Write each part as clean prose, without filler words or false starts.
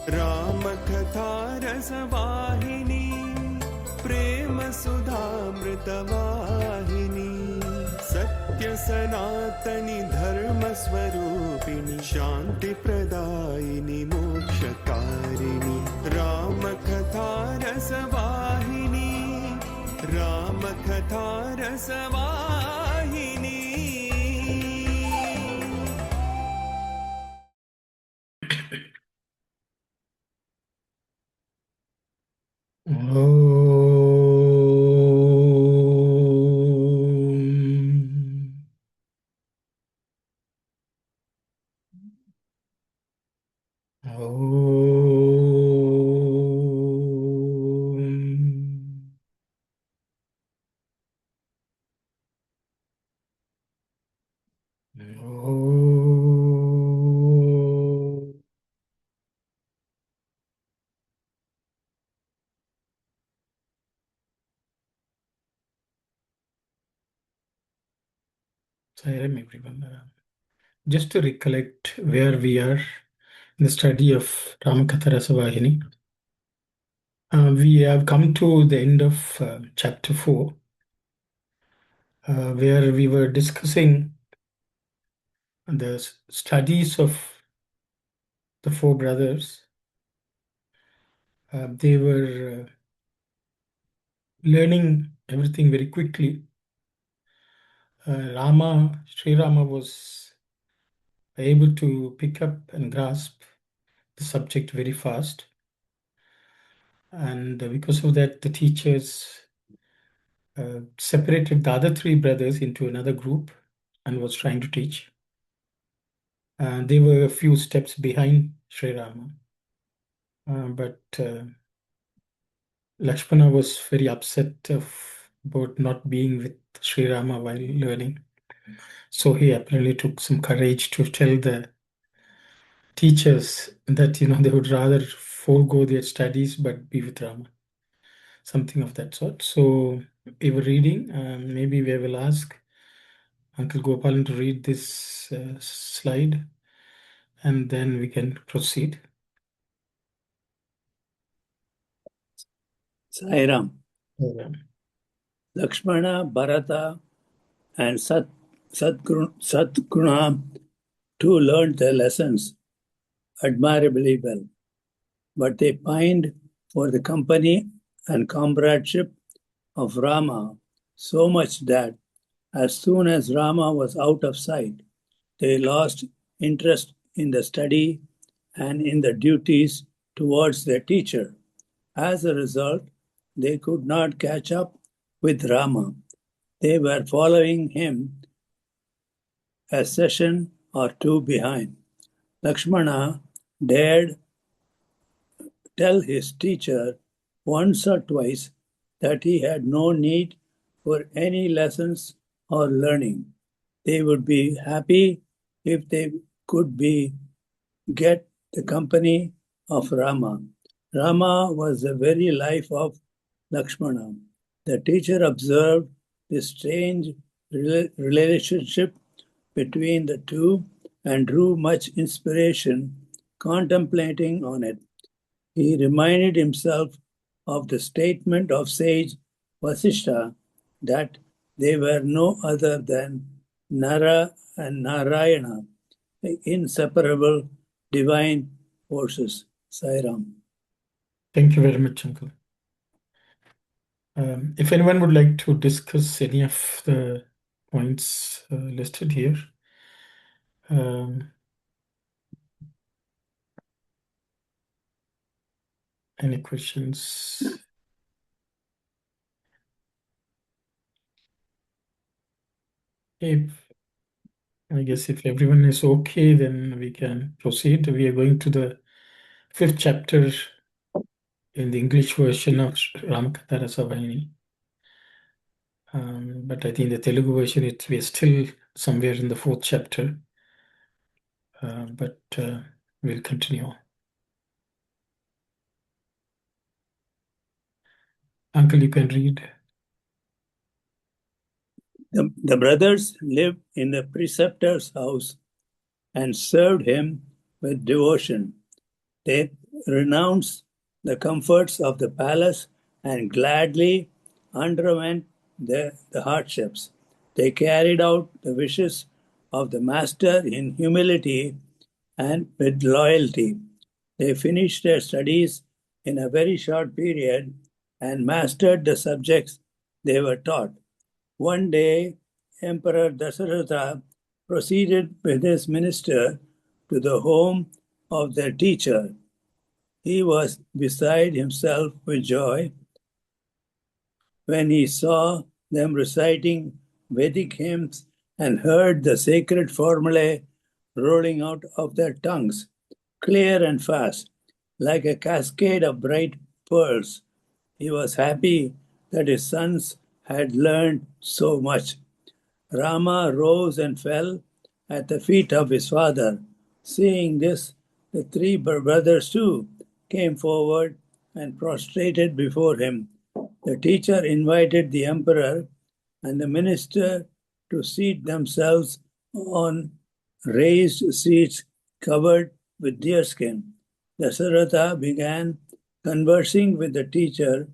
Ramakatha Rasavahini, Prema Sudhamritavahini, Sathya Sanatani Dharma Swarupini, Shanti Pradayini Mokshakarini, Ramakatha Rasavahini, Ramakatha Rasavahini. Sai Ram, everyone. Just to recollect where we are in the study of Ramakatha Rasavahini, we have come to the end of chapter 4, where we were discussing the studies of the four brothers. They were learning everything very quickly. Sri Rama was able to pick up and grasp the subject very fast. And because of that, the teachers separated the other three brothers into another group and was trying to teach. They were a few steps behind Sri Rama. But Lakshmana was very upset about not being with Sri Rama while learning. So he apparently took some courage to tell the teachers that they would rather forego their studies but be with Rama. Something of that sort. So we were reading. Maybe we will ask Uncle Gopalan to read this slide, and then we can proceed. Sai Ram. Lakshmana, Bharata, and Satguna too learned their lessons admirably well, but they pined for the company and comradeship of Rama so much that as soon as Rama was out of sight, they lost interest in the study and in the duties towards their teacher. As a result, they could not catch up with Rama. They were following him a session or two behind. Lakshmana dared tell his teacher once or twice that he had no need for any lessons or learning. They would be happy if they could get the company of Rama. Rama was the very life of Lakshmana. The teacher observed this strange relationship between the two and drew much inspiration contemplating on it. He reminded himself of the statement of sage Vasishtha that they were no other than Nara and Narayana, the inseparable divine forces. Sai Ram. Thank you very much, Uncle. If anyone would like to discuss any of the points listed here, any questions? I guess if everyone is okay, then we can proceed. We are going to the 5th chapter in the English version of Ramakatha Rasavahini. But I think the Telugu version, we are still somewhere in the 4th chapter. But we'll continue. Uncle, you can read. The brothers lived in the preceptor's house and served him with devotion. They renounced the comforts of the palace and gladly underwent the hardships. They carried out the wishes of the master in humility and with loyalty. They finished their studies in a very short period and mastered the subjects they were taught. One day, Emperor Dasaratha proceeded with his minister to the home of their teacher. He was beside himself with joy when he saw them reciting Vedic hymns and heard the sacred formulae rolling out of their tongues, clear and fast, like a cascade of bright pearls. He was happy that his sons had learned so much. Rama rose and fell at the feet of his father. Seeing this, the three brothers too came forward and prostrated before him. The teacher invited the emperor and the minister to seat themselves on raised seats covered with deerskin. Dasaratha began conversing with the teacher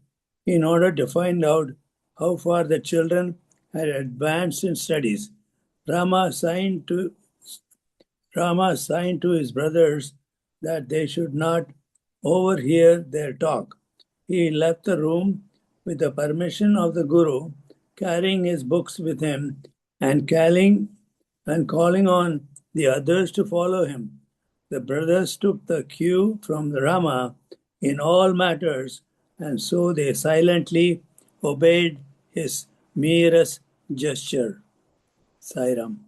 in order to find out how far the children had advanced in studies. Rama signed to his brothers that they should not overhear their talk. He left the room with the permission of the Guru, carrying his books with him and calling on the others to follow him. The brothers took the cue from the Rama in all matters, and so they silently obeyed his merest gesture. Sai Ram.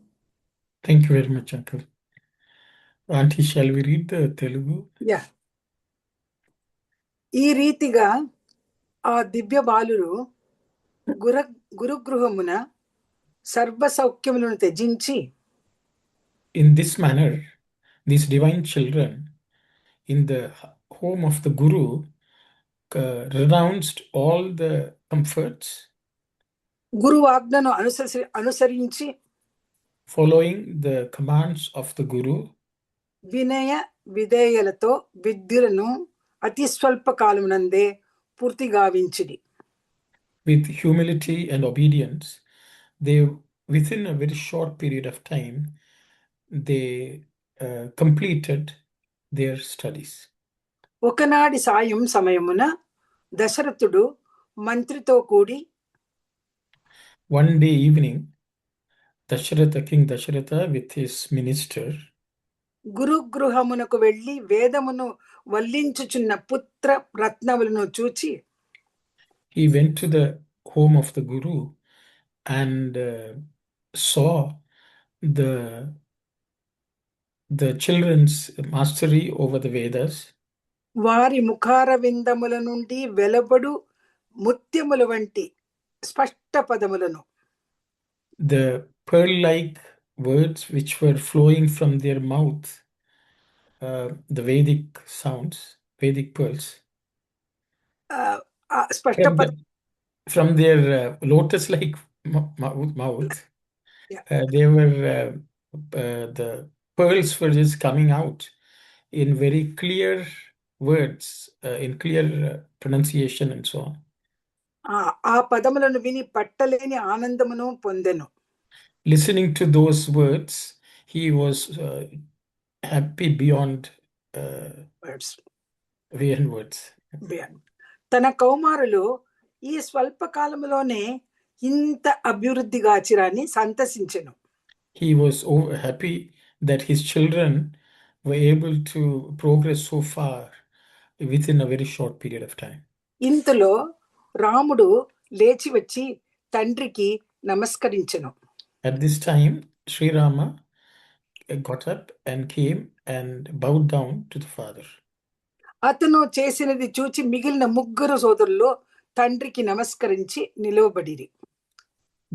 Thank you very much, Uncle. Auntie, shall we read the Telugu? Yeah ఈ రీతిగా ఆ దివ్య బాలురు గురుగృహమున సర్వ సౌఖ్యములను త్యజించి In this manner, these divine children in the home of the Guru renounced all the comforts, గురువు ఆజ్ఞను అనుసరించి following the commands of the Guru, వినయ విధేయలతో విద్యలను అతి స్వల్ప కాలమునందే పూర్తి గావించిడి. with humility and obedience, they, within a very short period of time, they completed their studies. ఒకనాటి సాయం సమయమున దశరథుడు మంత్రితో కూడి One day evening, King Dasharatha with his minister గురుగృహమునకు వెళ్ళి వేదమును వల్లించుచున్న పుత్ర రత్నములను చూచి he went to the home of the Guru and saw the children's mastery over the Vedas. వారి ముఖార విందముల నుండి వెలబడు ముత్యముల వంటి స్పష్ట పదములను The pearl-like words which were flowing from their mouth, the Vedic sounds, Vedic pearls, స్పష్ట from their lotus-like mouth, Yeah. they were the pearls were just coming out in very clear words, in clear pronunciation and so on. ఆ పదములను విని పట్టలేని ఆనందమును పొందెను. Listening to those words, he was happy beyond words. తన కౌమారులు ఈ స్వల్ప కాలములోనే ఇంత అభివృద్ధి గాచిరాని సంతసించెను. He was happy that his children were able to progress so far within a very short period of time. ఇంతలో రాముడు లేచి వచ్చి తండ్రికి నమస్కరించెను. At this time, Sri Rama got up and came and bowed down to the father. అతను చేసినది చూచి మిగిలిన ముగ్గురు సోదరులు తండ్రికి నమస్కరించి నిలవబడిరి.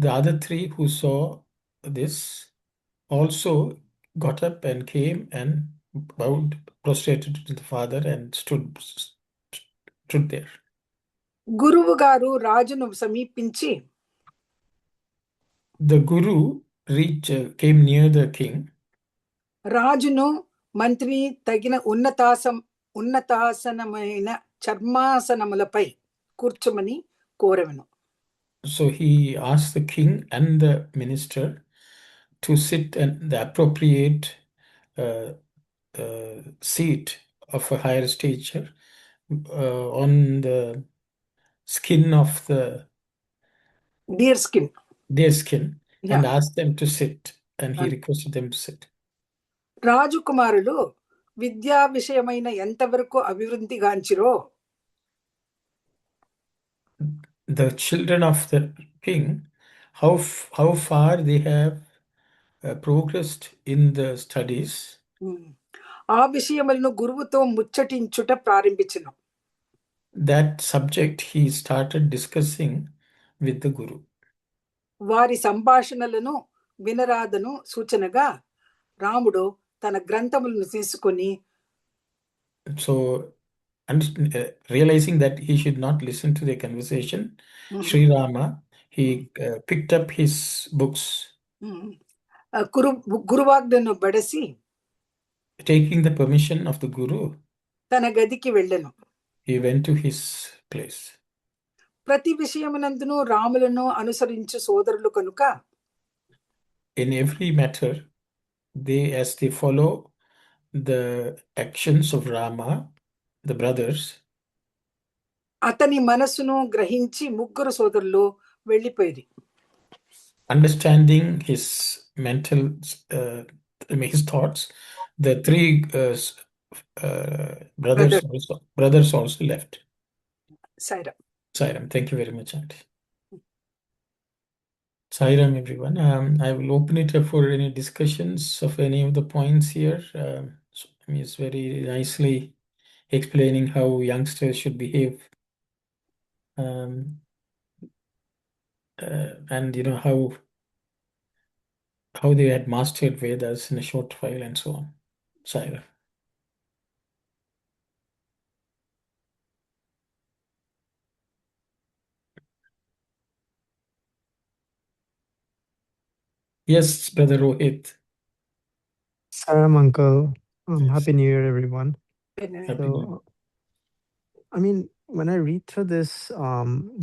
The other three who saw this also got up and came and bowed, prostrated to the father and stood there. గురువు గారు రాజును సమీపించి The Guru came near the king. రాజును మంత్రిని తగిన ఉన్నతాసనమైన చర్మాసనములపై కూర్చోమని కోరెవెను. So he asked the king and the minister to sit in the appropriate seat of a higher stature on the skin of dear skin. their skin and Yeah. asked them to sit, and he requested them to sit. రాజకుమారులు విద్యా విషయమైన ఎంతవరకు అభివృద్ధిగాంచిరో The children of the king, how far they have progressed in the studies, ఆ విషయములను గురువుతో ముచ్చటించుట ప్రారంభించెను. that subject he started discussing with the guru. వారి సంభాషణలను వినరాదను సూచనగా రాముడు తన గ్రంథములను తీసుకొని So, realizing that he should not listen to their conversation, Sri Rama, he picked up his books, గురువాజ్ఞను బడసి taking the permission of the guru, తన గదికి వెళ్ళెను. he went to his place. ప్రతి విషయమునందును రాములను అనుసరించు సోదరులు కనుక In every matter, as they follow the actions of Rama, the brothers, అతని మనస్సును గ్రహించి ముగ్గురు సోదరులు వెళ్ళిపోయి understanding his mental, his thoughts, the three brothers also left. Sai Ram. Sai Ram, thank you very much, Auntie. Sai Ram, everyone. I will open it up for any discussions of any of the points here. Swami is very nicely explaining how youngsters should behave, and how they had mastered Vedas in a short while and so on. Sai Ram. Yes, Brother Rohit. Sai Ram, Uncle. Happy New Year, everyone. Happy New Year. So, I mean, when I read through this,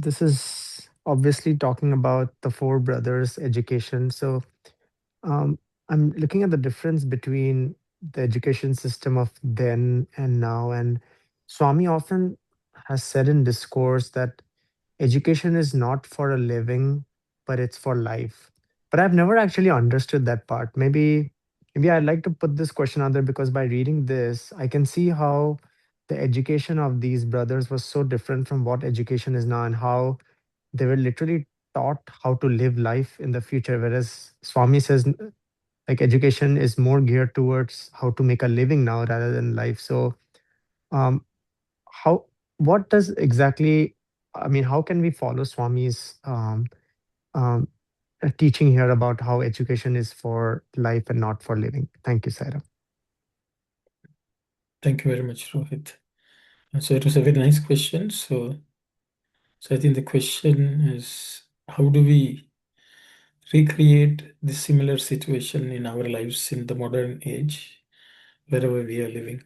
this is obviously talking about the four brothers' education. So, I'm looking at the difference between the education system of then and now. And Swami often has said in discourse that education is not for a living, but it's for life. But I've never actually understood that part. Maybe I'd like to put this question out there because by reading this, I can see how the education of these brothers was so different from what education is now and how they were literally taught how to live life in the future. Whereas Swami says, like, education is more geared towards how to make a living now rather than life. So, um, what does exactly, I mean, how can we follow Swami's teaching here about how education is for life and not for living? Thank you, Sai Ram. Thank you very much, Rohit. So it was a very nice question. So I think the question is, how do we recreate the similar situation in our lives in the modern age, wherever we are living?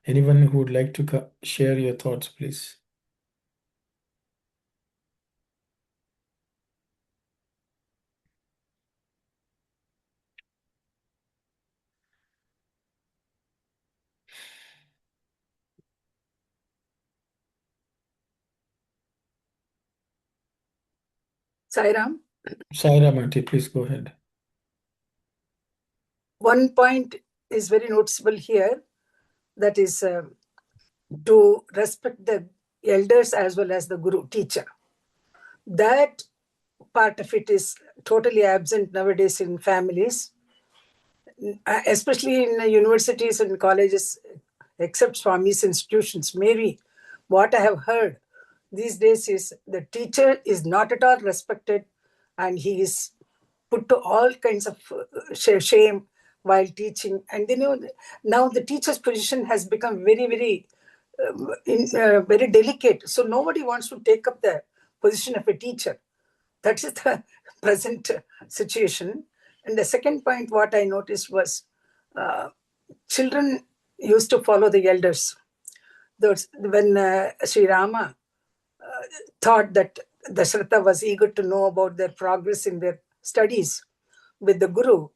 Anyone who would like to share your thoughts, please? Sai Ram. Sai Ram, Auntie, please go ahead. One point is very noticeable here, that is to respect the elders as well as the guru, teacher. That part of it is totally absent nowadays in families, especially in universities and colleges, except Swami's institutions. Maybe what I have heard these days is the teacher is not at all respected, and he is put to all kinds of shame while teaching. And now the teacher's position has become very, very, very delicate. So nobody wants to take up the position of a teacher. That is the present situation. And the second point, what I noticed was children used to follow the elders. when Sri Rama thought that Dasharatha was eager to know about their progress in their studies with the Guru,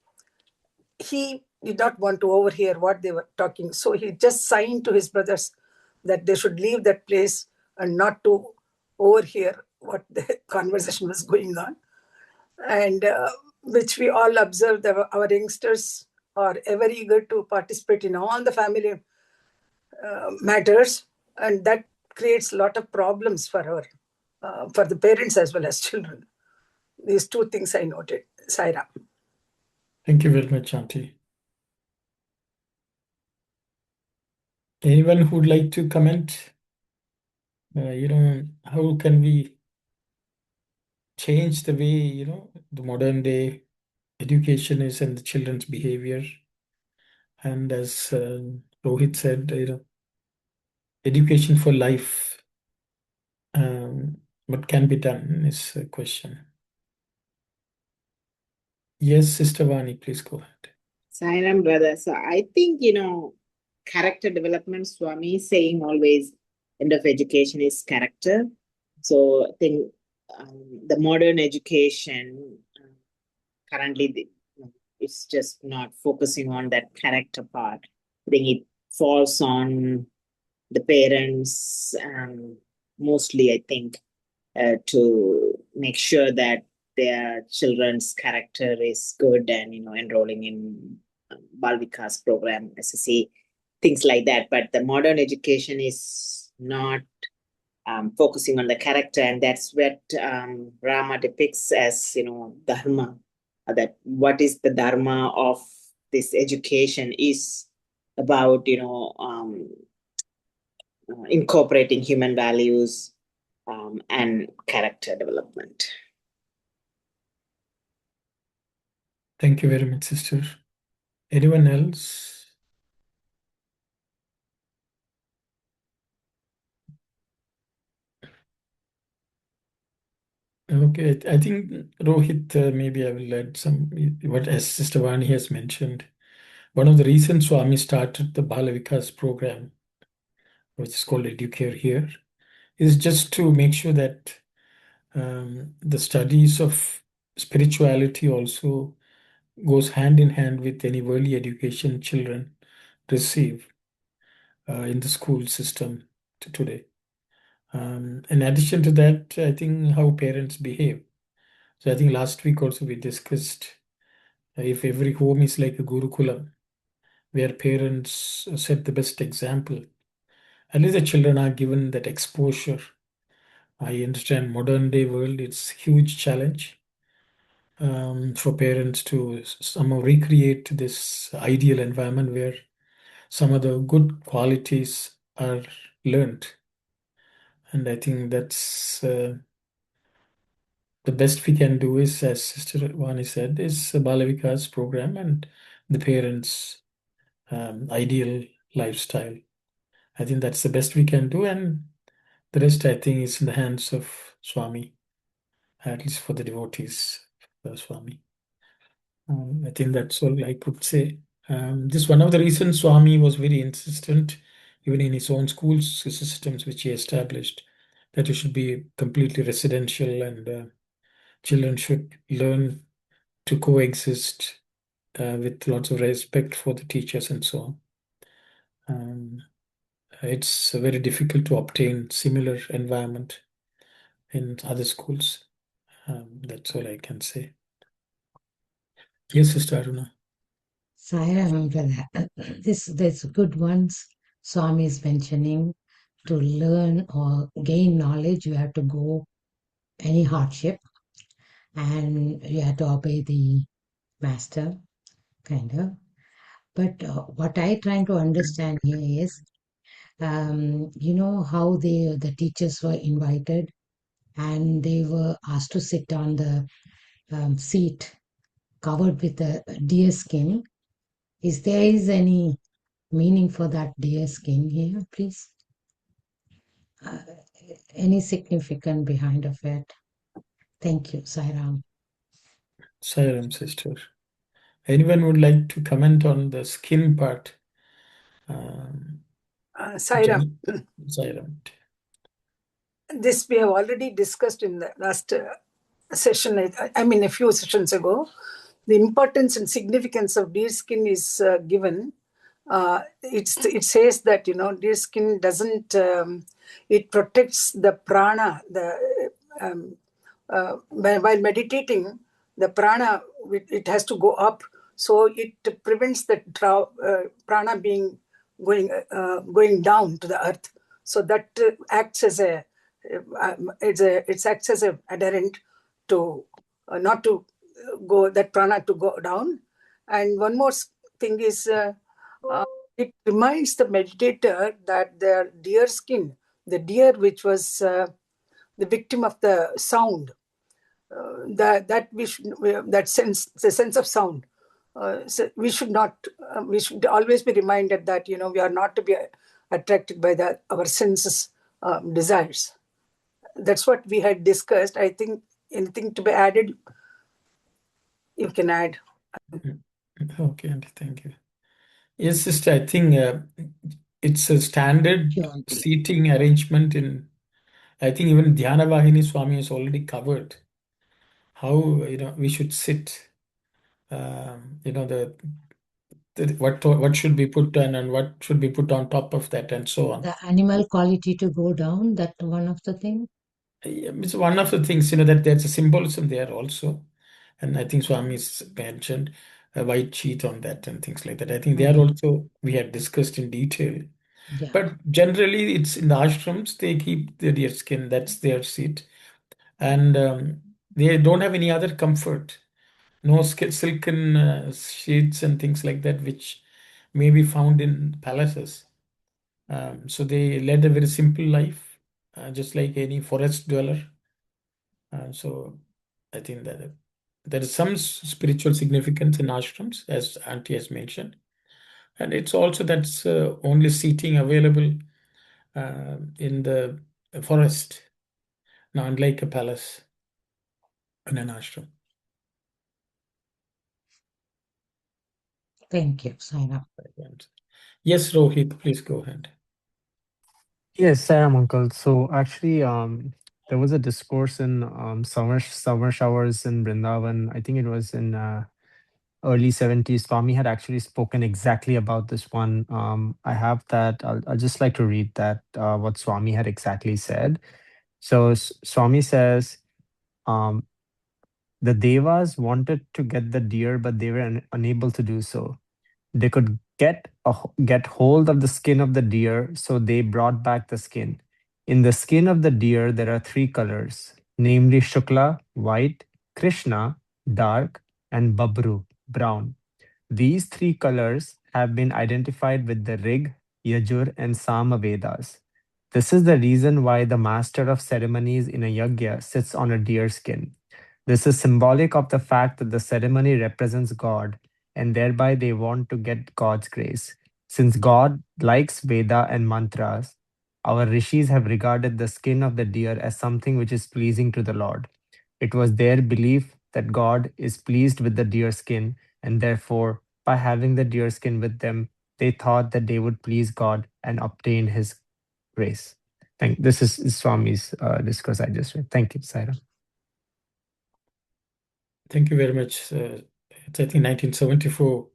he did not want to overhear what they were talking. So he just signed to his brothers that they should leave that place and not to overhear what the conversation was going on. And which we all observed, our youngsters are ever eager to participate in all the family matters, and that creates a lot of problems for the parents as well as children. These two things I noted. Sai Ram. Thank you very much, Auntie. Anyone who would like to comment? How can we change the way, the modern day education is and the children's behavior? And as Rohit said, education for life, what can be done is a question. Yes, Sister Vani, please go ahead. Sai Ram, brother. So I think, character development, Swami is saying always, end of education is character. So I think the modern education currently it's just not focusing on that character part. I think it falls on the parents, mostly, I think, to make sure that their children's character is good and, enrolling in Bal Vikas program, SSC, things like that. But the modern education is not focusing on the character, and that's what Rama depicts as, Dharma. That what is the Dharma of this education is about, incorporating human values and character development. Thank you very much, sister. Anyone else? Okay, I think Rohit, maybe I will add some, what as Sister Vani has mentioned. One of the reasons Swami started the Bala Vikas program, which is called Educare here, is just to make sure that the studies of spirituality also goes hand in hand with any early education children receive in the school system today. In addition to that, I think how parents behave. So I think last week also we discussed if every home is like a Gurukulam, where parents set the best example, at least the children are given that exposure. I understand modern day world, it's huge challenge for parents to somehow recreate this ideal environment where some of the good qualities are learned. And I think that's the best we can do is, as Sister Vani said, is Balavika's program and the parents' ideal lifestyle. I think that's the best we can do, and the rest I think is in the hands of Swami, at least for the devotees of Swami. I think that's all I could say. This one of the reasons Swami was very insistent, even in his own school systems which he established, that it should be completely residential and children should learn to coexist with lots of respect for the teachers and so on. It's very difficult to obtain similar environment in other schools. That's all I can say. Yes, Sister Aruna. So I remember that there's good ones Swami is mentioning. To learn or gain knowledge, you have to go any hardship and you have to obey the master, kind of. But what I trying to understand here is, how the teachers were invited and they were asked to sit on the seat covered with a deer skin. Is there any meaning for that deer skin here, please? Any significance behind of it? Thank you, Sai Ram. Sai Ram, sister. Anyone would like to comment on the skin part? Sai Ram. Sai Ram. This we have already discussed in the last session, I mean, a few sessions ago. The importance and significance of deer skin is given. It says that, deer skin doesn't, it protects the prana, while meditating, the prana, it has to go up, so it prevents the prana being going down to the earth. So that acts as it acts as a adherent to not to go that prana to go down. And one more thing is, it reminds the meditator that their deer skin, the deer which was the victim of the sound, that we should, that sense, the sense of sound. So we should not. We should always be reminded that we are not to be attracted by our senses desires. That's what we had discussed. I think anything to be added, you can add. Okay, Auntie, thank you. Yes, sister, I think it's a standard Sure, Auntie. seating arrangement in, I think even Dhyana Vahini Swami has already covered how, we should sit. What should be put on and what should be put on top of that and so on. The animal quality to go down, that one of the thing. It's one of the things, that there's a symbolism there also. And I think Swami's mentioned a white sheet on that and things like that. I think they are also, we had discussed in detail. Yeah. But generally, it's in the ashrams, they keep the deer skin, that's their seat. And they don't have any other comfort. No silken sheets and things like that, which may be found in palaces. So they led a very simple life, just like any forest dweller. So I think that there is some spiritual significance in ashrams, as Auntie has mentioned. And it's also that's only seating available in the forest, not unlike a palace in an ashram. Thank you, Sai Ram. Yes, Rohit, please go ahead. Yes, Sai Ram, uncle. So actually, there was a discourse in summer showers in Vrindavan. I think it was in early 70s. Swami had actually spoken exactly about this one. I have that. I'll just like to read that, what Swami had exactly said. So Swami says, um, the Devas wanted to get the deer, but they were unable to do so. They could get hold of the skin of the deer, so they brought back the skin. In the skin of the deer, there are three colors, namely Shukla, white, Krishna, dark, and Babru, brown. These three colors have been identified with the Rig, Yajur, and Sama Vedas. This is the reason why the master of ceremonies in a yajna sits on a deer skin. This is symbolic of the fact that the ceremony represents God, and thereby they want to get God's grace. Since God likes Veda and mantras, our rishis have regarded the skin of the deer as something which is pleasing to the Lord. It was their belief that God is pleased with the deer skin, and therefore, by having the deer skin with them, they thought that they would please God and obtain His grace. This is Swami's discourse I just read. Thank you, Sai Ram. Thank you very much. It's, I think, 1974,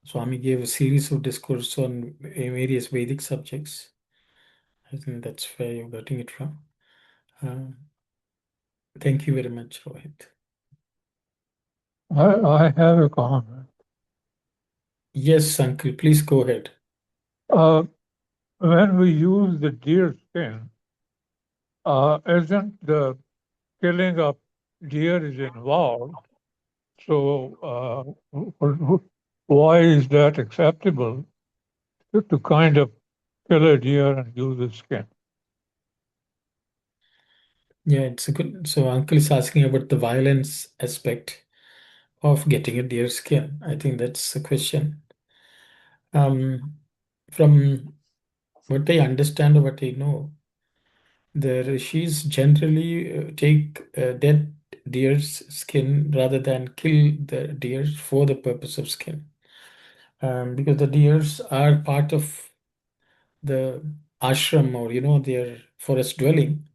Swami gave a series of discourse on various Vedic subjects. I think that's where you're getting it from. Thank you very much, Rohit. I have a comment. Yes, uncle, please go ahead. When we use the deer skin, isn't the killing of deer is involved? So why is that acceptable to kind of kill a deer and use the skin? Yeah, it's a good. So, uncle is asking about the violence aspect of getting a deer skin. I think that's the question. From what I understand or what I know, the rishis generally take dead deer's skin rather than kill the deer for the purpose of skin. Because the deers are part of the ashram or their forest dwelling,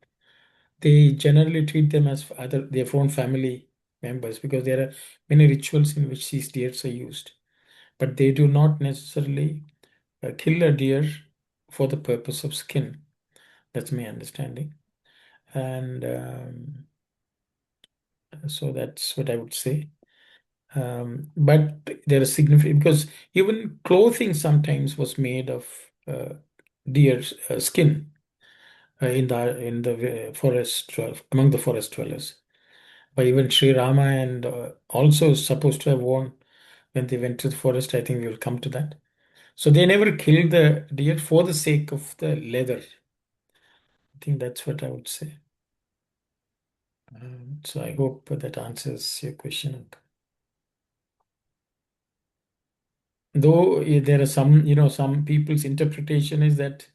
they generally treat them as their own family members, because there are many rituals in which these deers are used. But they do not necessarily kill a deer for the purpose of skin. That's my understanding. And so that's what I would say. But there is significant, because even clothing sometimes was made of deer's skin in the forest among the forest dwellers. But even Sri Rama and also supposed to have worn when they went to the forest. I think we will come to that. So they never killed the deer for the sake of the leather. I think that's what I would say. So I hope that answers your question. Though there are some people's interpretation is that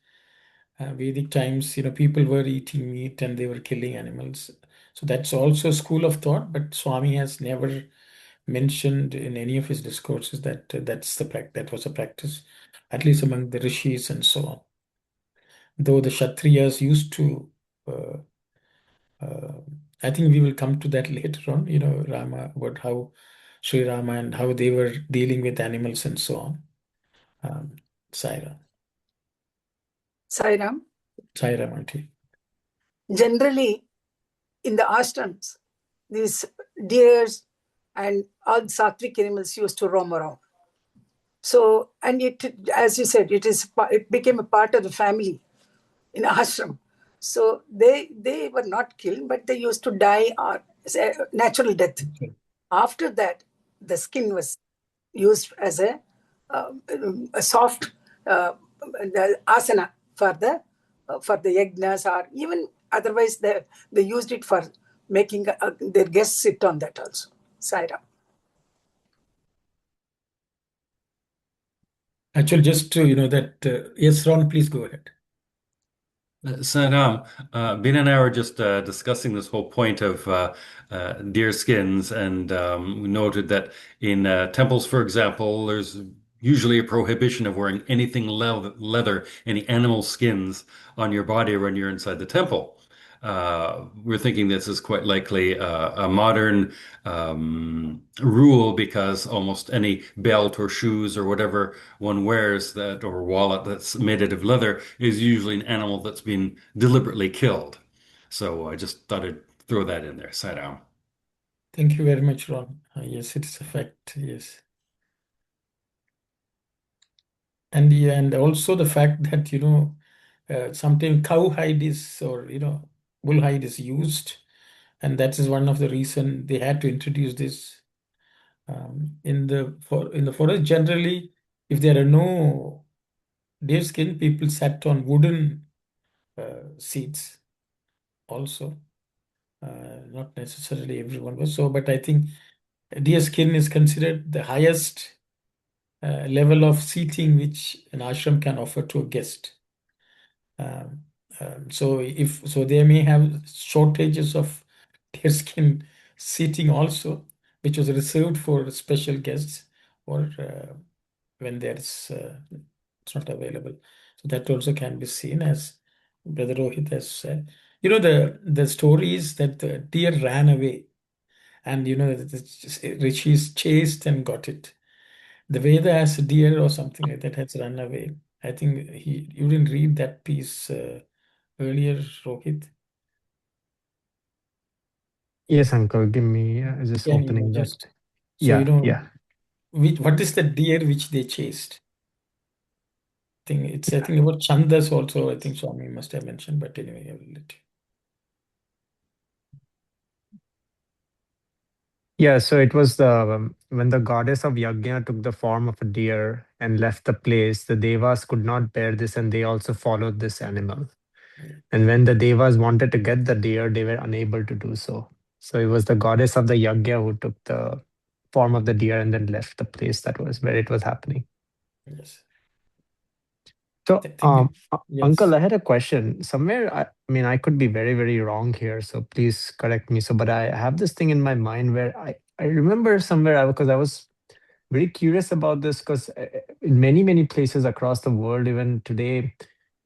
Vedic times, people were eating meat and they were killing animals. So that's also a school of thought, but Swami has never mentioned in any of his discourses that that was a practice, at least among the rishis and so on. Though the Kshatriyas used to, uh, uh, I think we will come to that later on, Rama, about how Sri Rama and how they were dealing with animals and so on. Sai Ram. Sai Ram. Sai Ram, auntie. Generally, in the ashrams, these deers and all sattvic animals used to roam around. So, and it, as you said, it became a part of the family in ashram. So they were not killed, but they used to die or natural death. Okay. After that, the skin was used as a soft the asana for the yajnas, or even otherwise they used it for making their guests sit on that also. Sai Ram. Actually, just to that, yes, Ron, please go ahead. Sai Ram, Bin and I were just discussing this whole point of deer skins, and we noted that in temples, for example, there's usually a prohibition of wearing anything leather, any animal skins on your body when you're inside the temple. We're thinking this is quite likely a modern rule, because almost any belt or shoes or whatever one wears that or wallet that's made out of leather is usually an animal that's been deliberately killed. So I just thought I'd throw that in there. Sai Ram. Thank you very much, Ron. Yes, it is a fact. Yes. And yeah, and also the fact that sometimes cow hide is, or bull hide is used, and that is one of the reason they had to introduce this in the forest. Generally, if there are no deer skin, people sat on wooden seats also. Not necessarily everyone was so, but I think deer skin is considered the highest level of seating which an ashram can offer to a guest. So they may have shortages of deerskin seating also, which was reserved for special guests, or when it's not available. So that also can be seen, as Brother Rohit has said. The story is that the deer ran away, and the rishis chased and got it. The Veda has a deer or something like that has run away. I think you didn't read that piece earlier, Rohit. Yes, uncle, give me just Can you opening that. just so Yeah. what is the deer which they chased? I think about Chandas also. I think Swami must have mentioned, but anyway, I will let you. Yeah, so it was when the goddess of Yajna took the form of a deer and left the place, the Devas could not bear this and they also followed this animal. Yeah. And when the Devas wanted to get the deer, they were unable to do so. So it was the goddess of the Yajna who took the form of the deer and then left the place that was where it was happening. Yes. So, Yes. Uncle, I had a question. Somewhere, I mean, I could be very, very wrong here, so please correct me. So, but I have this thing in my mind where I remember somewhere, because I was very curious about this, because in many, many places across the world, even today,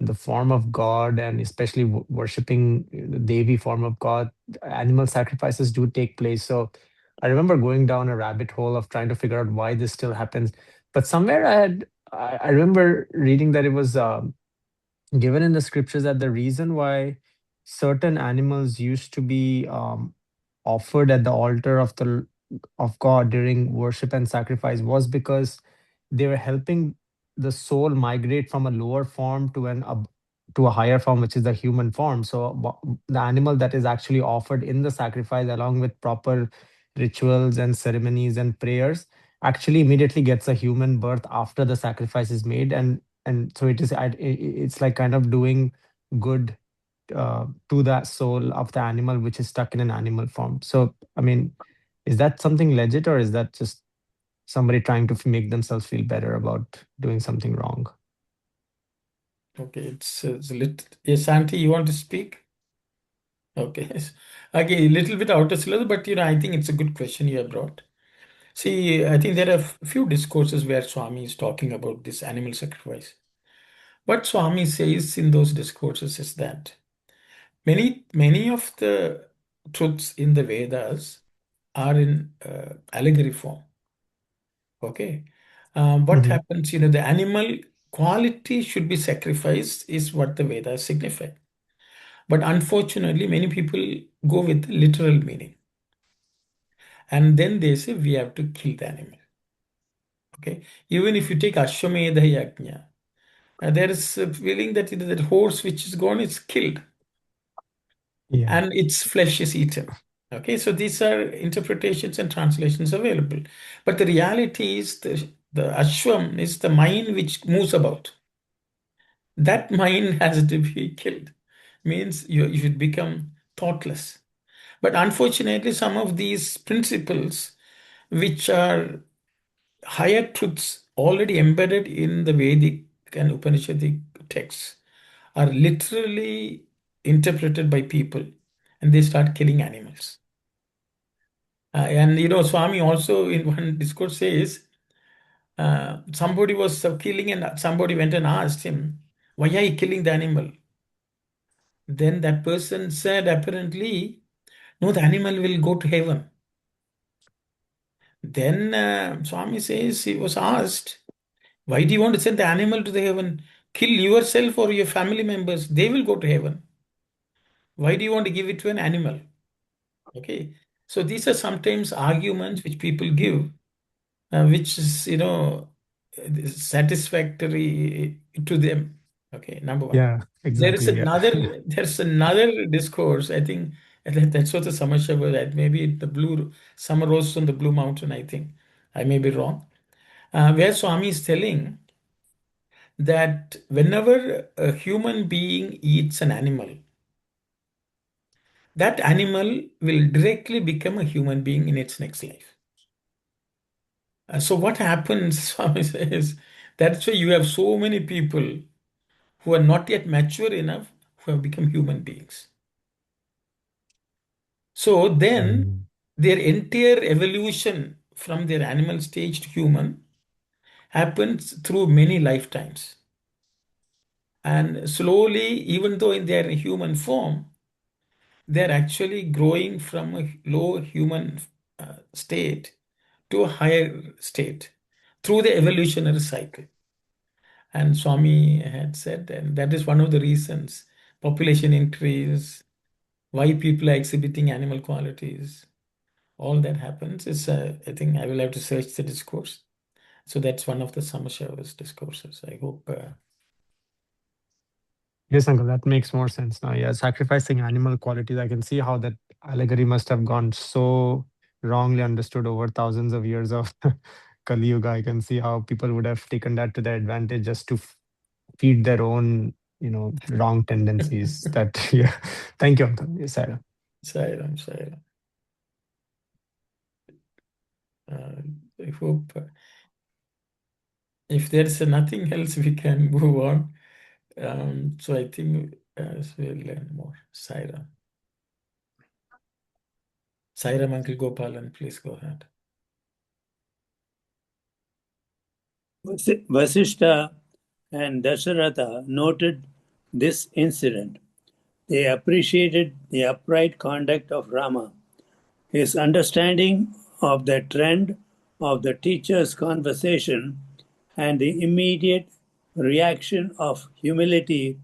the form of God, and especially worshipping the Devi form of God, animal sacrifices do take place. So I remember going down a rabbit hole of trying to figure out why this still happens. But somewhere I remember reading that it was given in the scriptures that the reason why certain animals used to be offered at the altar of God during worship and sacrifice was because they were helping the soul migrate from a lower form to to a higher form, which is the human form. So the animal that is actually offered in the sacrifice, along with proper rituals and ceremonies and prayers, actually immediately gets a human birth after the sacrifice is made, and so it's like kind of doing good to that soul of the animal which is stuck in an animal form. So I mean, is that something legit, or is that just somebody trying to make themselves feel better about doing something wrong? Okay, it's a little. Yes, Santi, you want to speak? Okay. Okay, a little bit out of syllabus, but I think it's a good question you have brought. See, I think there are a few discourses where Swami is talking about this animal sacrifice. What Swami says in those discourses is that many of the truths in the Vedas are in allegory form. Okay. What Mhm. happens, the animal quality should be sacrificed is what the Vedas signify. But unfortunately, many people go with the literal meaning. And then they say we have to kill the animal. Okay. Even if you take Ashwamedha Yajna, there is a feeling that that horse which is gone is killed Yeah. and its flesh is eaten. Okay, so these are interpretations and translations available. But the reality is the Ashwam is the mind which moves about. That mind has to be killed. Means you should become thoughtless. But unfortunately, some of these principles, which are higher truths already embedded in the Vedic and Upanishadic texts, are literally interpreted by people and they start killing animals. And Swami also in one discourse says, somebody was killing and somebody went and asked him, why are you killing the animal? Then that person said, apparently, no, the animal will go to heaven. Then Swami says, he was asked, why do you want to send the animal to the heaven? Kill yourself or your family members, they will go to heaven. Why do you want to give it to an animal? Okay. So these are sometimes arguments which people give, which is, satisfactory to them. Okay, number one. Yeah, exactly. Yeah. There's another discourse. I think that's what the Samasya was at. Maybe the blue summer rose on the blue mountain. I think I may be wrong. Where Swami is telling that whenever a human being eats an animal, that animal will directly become a human being in its next life. So what happens, Swami says, that's why you have so many people who are not yet mature enough who have become human beings. So then Mm. their entire evolution from their animal stage to human happens through many lifetimes. And slowly, even though in their human form, they're actually growing from a low human state to a higher state through the evolutionary cycle. And Swami had said, and that is one of the reasons population increase, why people are exhibiting animal qualities. All that happens is, I think I will have to search the discourse. So that's one of the Samasya's discourses. I hope. Yes, uncle, that makes more sense now. Yeah, sacrificing animal qualities, I can see how that allegory must have gone so wrongly understood over thousands of years of Kali Yuga. I can see how people would have taken that to their advantage just to feed their own, wrong tendencies. That, yeah. Thank you, uncle. Yes, Sarah. Sai Ram, Sai Ram. I hope if there's nothing else, we can move on. So I think we'll learn more. Sai Ram. Sai Ram, Uncle Gopalan, please go ahead. Vasishta and Dasharatha noted this incident. They appreciated the upright conduct of Rama, his understanding of the trend of the teacher's conversation, and the immediate reaction of humility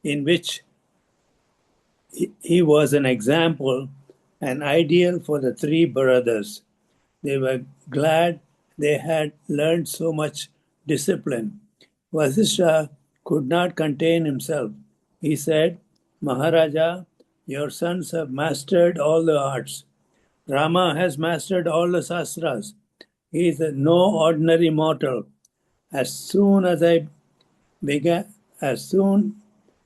in which he was an example, an ideal for the three brothers. They were glad they had learned so much discipline. Vasishtha could not contain himself. He said, Maharaja, your sons have mastered all the arts. Rama has mastered all the sastras. He is no ordinary mortal. As soon as I as soon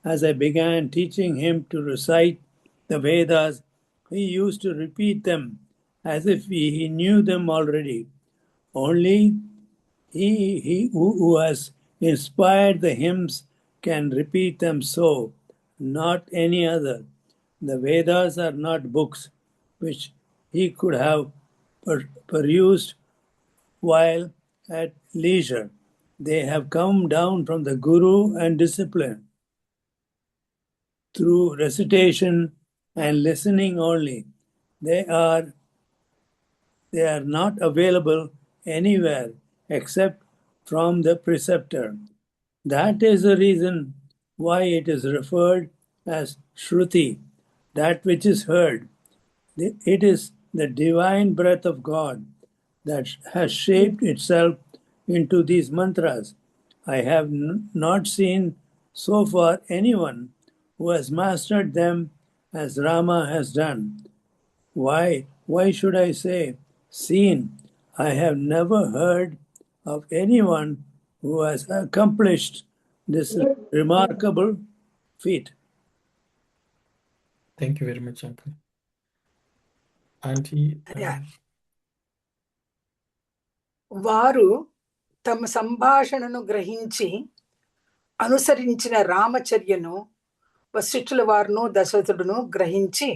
as I began teaching him to recite the Vedas, he used to repeat them as if he knew them already. Only he who has inspired the hymns can repeat them so, not any other. The Vedas are not books which he could have perused while at leisure. They have come down from the Guru and discipline through recitation and listening only. They are not available anywhere except from the preceptor. That is the reason why it is referred as Shruti, that which is heard. It is the divine breath of God that has shaped itself into these mantras. I have not seen so far anyone who has mastered them as Rama has done. Why should I say seen? I have never heard of anyone who has accomplished this remarkable feat. Thank you very much, Uncle. Auntie. Yeah. వారు తమ సంభాషణను గ్రహించి అనుసరించిన రామచర్యను వశిష్ఠుల వారును దశరథుడును గ్రహించి,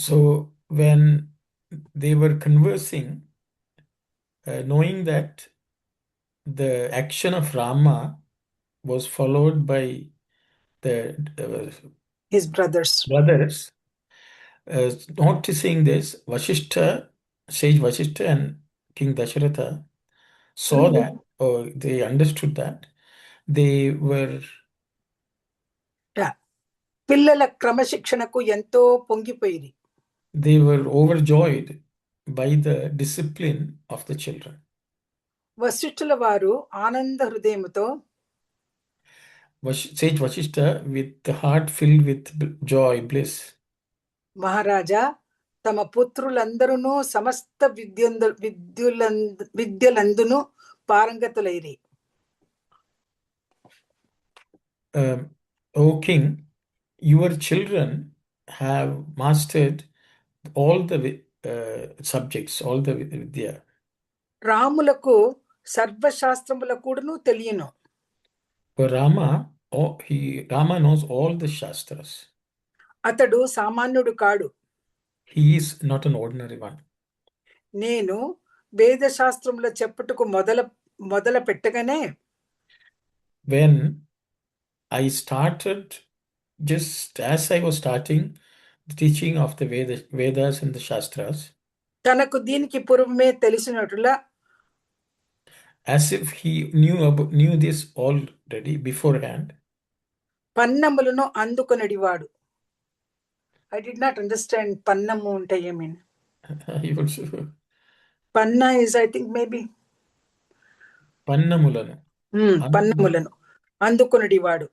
So when they were conversing, knowing that the action of Rama was followed by the his brothers, noticing this, Sage Vasishtha and King Dasharatha saw that, or they understood that, they were పిల్లల క్రమశిక్షణకు ఎంతో పొంగిపోయిరి. they were overjoyed by the discipline of the children. వశిష్ఠుల వారు ఆనంద హృదయముతో, Sage Vasishtha with the heart filled with joy, bliss, మహారాజా, తమ పుత్రులందరూ సమస్త విద్యలందును పారంగతులైరి. O king, your children have mastered all the subjects, all the vidya. రాములకు సర్వశాస్త్రముల కూడాను తెలియను. For Rama, Rama knows all the shastras. అతడు సామాన్యుడు కాడు. He is not an ordinary one. నేను వేద శాస్త్రముల చెప్పుటకు మొదల పెట్టగానే, when I started, just as I was starting the teaching of the Vedas and the Shastras, తనకు దీనికి పూర్వమే తెలిసినట్లుగా, as if he knew this already beforehand, పన్నములను అందుకొనడివాడు. I did not understand పన్నము అంటే ఏమీ. Panna is, I think, maybe పన్నములను అందుకొనడివాడు.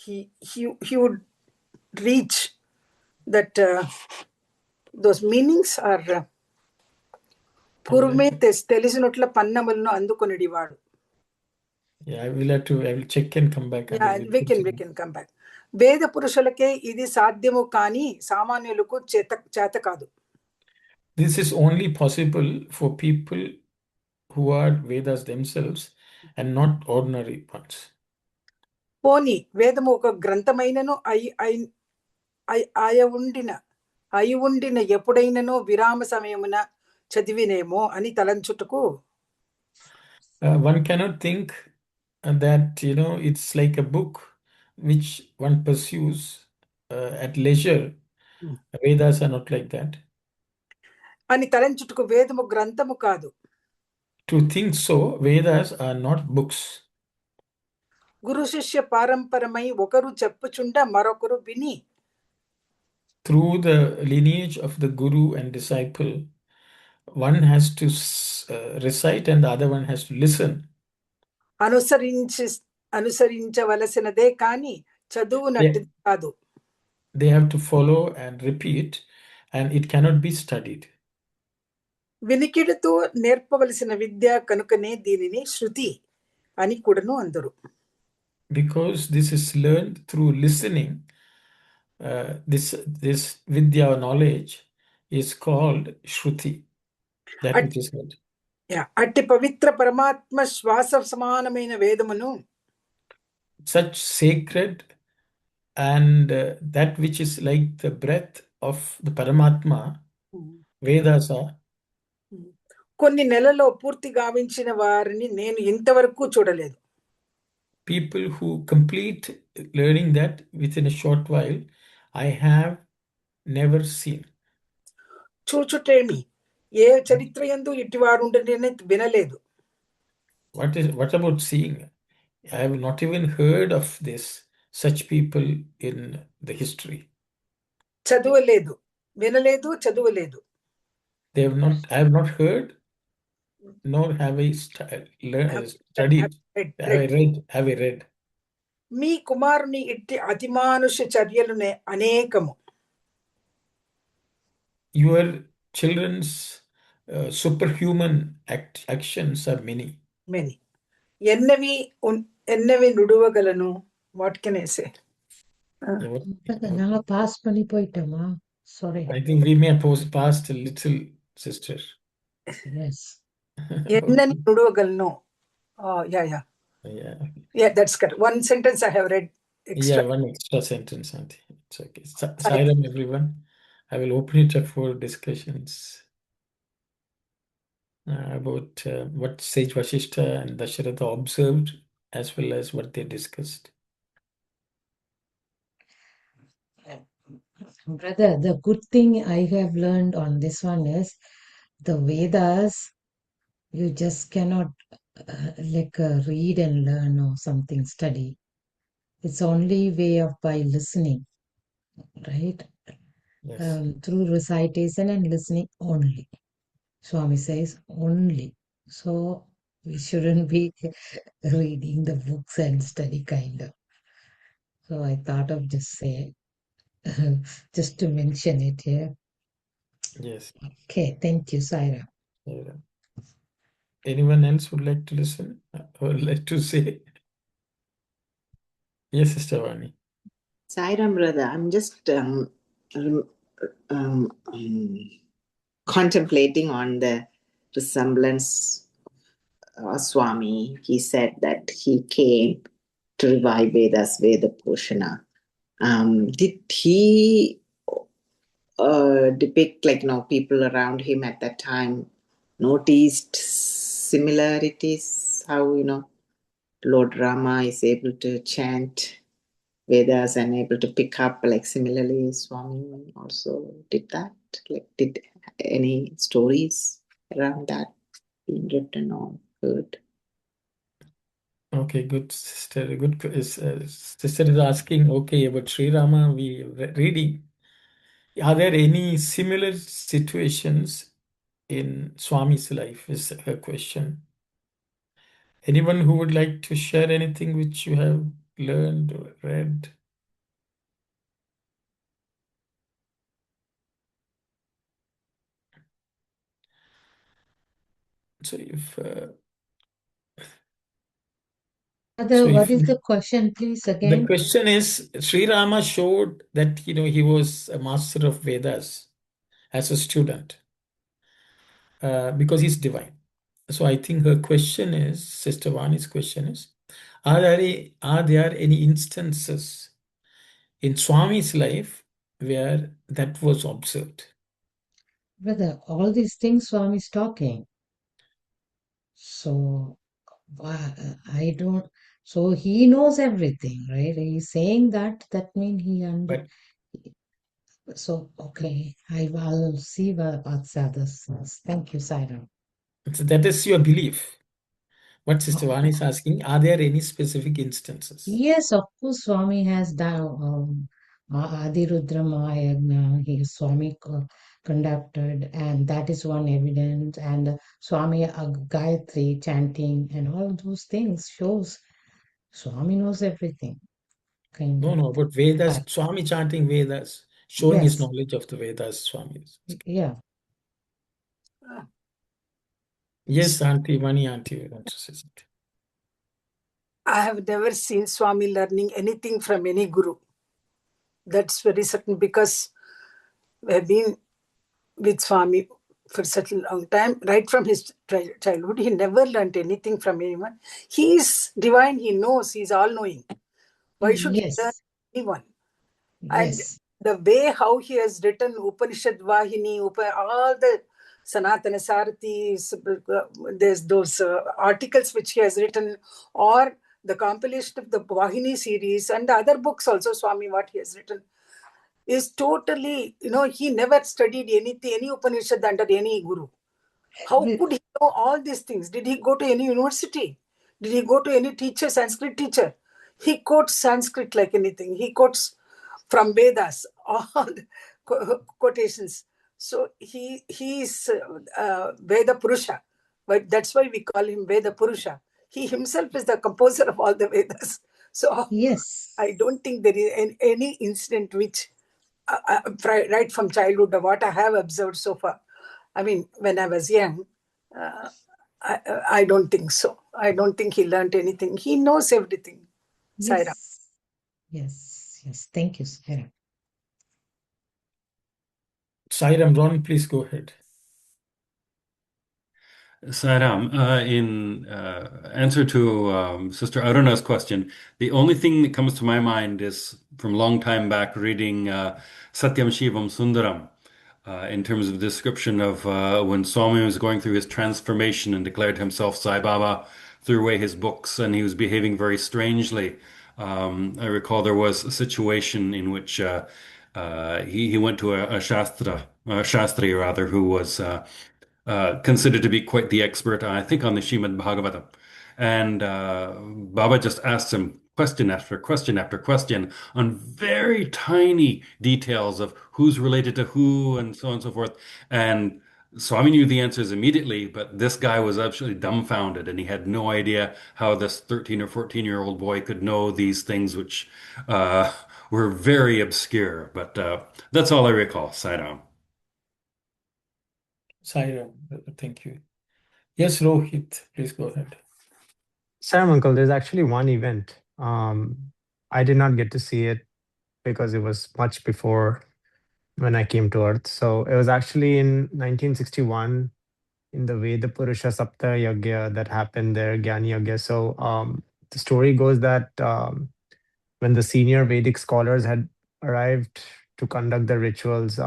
He would reach that those meanings are పూర్వమే తెలిసినట్ల పన్నములను అందుకొనడివాడు. I will check and come back. We can come back. వేద పురుషులకే ఇది సాధ్యము కానీ సామాన్యులకు చేత కాదు. This is only possible for people who are Vedas themselves and not ordinary ones. పోని వేదము ఒక గ్రంథమైనను అయి ఉండిన ఎప్పుడైనను విరామ సమయమున చదివినేమో అని తలంచుటకు, one cannot think and that, it's like a book which one pursues at leisure. Vedas are not like that. అని తలంచుటకు వేదము గ్రంథము కాదు. To think so, Vedas are not books. గురు శిష్య పారంపరమై ఒకరు చెప్పుచుండ మరొకరు విని, Through the lineage of the guru and disciple, one has to recite and the other one has to listen. అనుసరించవలసినదే కాని చదువునట్టిది కాదు. They have to follow and repeat, and it cannot be studied. వినికిడితో నేర్పవలసిన విద్య కనుకనే దీనిని శృతి అని కూడాను అందరు. Because this is learned through listening, this vidya or knowledge is called shruti, that which is heard. అట్టి పవిత్ర పరమాత్మ శ్వాస సమానమైన వేదమును, such sacred and that which is like the breath of the Paramatma, Vedas are. కొన్ని నెలలో పూర్తి గావించిన వారిని నేను ఇంతవరకు చూడలేదు. People who complete learning that within a short while, I have never seen. చూచుటేమి, ఏ చరిత్ర యందు ఇటివారుండని వినలేదు. What about seeing? I have not even heard of such people in the history. చదువలేదు, వినలేదు, చదువలేదు. I have not heard, nor have I studied. Have I read. మీ కుమారుని ఇట్టి అతిమానుష చర్యలు అనేకము. Your children's superhuman actions are many. ఎన్నవి నుడువగలను? What can I say? நாங்க pass பண்ணி போயிட்டோமா? Sorry. I think we may have passed a little, sister. Yes. ఎన్నని నుడువగలను? Yeah, that's correct. One sentence I have read extra. Yeah, one extra sentence, Auntie. It's okay. Sai Ram, everyone. I will open it up for discussions about what Sage Vasishta and Dasharatha observed, as well as what they discussed. Brother, the good thing I have learned on this one is the Vedas, you just cannot read and learn or something, study. It's only way of by listening, right? Yes. Through recitation and listening only. Swami says only. So we shouldn't be reading the books and study kind of. So I thought of just to mention it here. Yes. Okay, thank you, Sai Ram. Anyone else would like to listen or like to say? Yes, Sister Vani. Sai Ram, brother, I'm just contemplating on the resemblance of Swami. He said that he came to revive Vedas, Veda Poshana. Did he depict, people around him at that time noticed similarities? How, Lord Rama is able to chant Vedas and able to pick up, similarly, Swami also did that? Did any stories around that being written or heard? Okay, good, sister. Good. Sister is asking, okay, about Sri Rama, we reading. Are there any similar situations in Swami's life, is her question. Anyone who would like to share anything which you have learned or read? So if What is the question, please, again? the question is, Sri Rama showed that he was a master of Vedas as a student because he's divine. So I think her question is, Sister Vani's question is, are there any instances in Swami's life where that was observed? Brother, all these things Swami is talking. So I don't, So he knows everything, right? He's saying that means he under. But So okay, I'll see what's the others. Thank you, Sai Ram. that is your belief. What Sister Oh, Vani is asking, are there any specific instances? yes, of course, Swami has done Adirudra Mahayagna. Swami conducted, and that is one evidence. And Swami Gayatri chanting, and all those things shows Swami knows everything, kind No, of. no, but Vedas, Swami chanting Vedas, showing his Yes, knowledge of the Vedas, Swami. yeah. Yes, Auntie, Vani Auntie wants to say something. I have never seen Swami learning anything from any guru. That's very certain because we have been with Swami for such a long time. Right from his childhood, he never learned anything from anyone. He is divine, he knows, he is all knowing. Why should he learn Yes, anyone? And yes, the way how he has written Upanishad Vahini, all the Sanatana Sarati, there's those articles which he has written, or the compilation of the Vahini series and the other books also, Swami, what he has written, is totally, he never studied anything, any Upanishad under any guru. How could he know all these things? Did he go to any university? Did he go to any teacher, Sanskrit teacher? He quotes Sanskrit like anything. He quotes from Vedas, all the quotations. So he is Veda Purusha. But that's why we call him Veda Purusha. He himself is the composer of all the Vedas. So yes, I don't think there is any incident which, right from childhood, what I have observed so far, I mean, when I was young, uh, I don't think so. I don't think he learned anything. He knows everything. Sai Ram. yes, yes. Thank you, Sai Ram. Sai Ram, Ron, please go ahead. Sai Ram, in answer to Sister Aruna's question, the only thing that comes to my mind is from a long time back reading Satyam Shivam Sundaram in terms of description of when Swami was going through his transformation and declared himself Sai Baba, threw away his books, and he was behaving very strangely. I recall there was a situation in which he went to a Shastri rather, who was considered to be quite the expert, I think, on the Shrimad Bhagavatam. And Baba just asked him question after question after question on very tiny details of who's related to who and so on and so forth. And Swami knew the answers immediately, but this guy was absolutely dumbfounded, and he had no idea how this 13 or 14-year-old boy could know these things, which were very obscure. But that's all I recall. Sai Ram. Sai Ram, thank you. Yes, Rohit, please go ahead. Sam, uncle, there's actually one event. I did not get to see it because it was much before when I came to Earth. So it was actually in 1961 in the Veda Purusha Sapta Yagya that happened there, Gyani Yagya. So the story goes that when the senior Vedic scholars had arrived to conduct the rituals,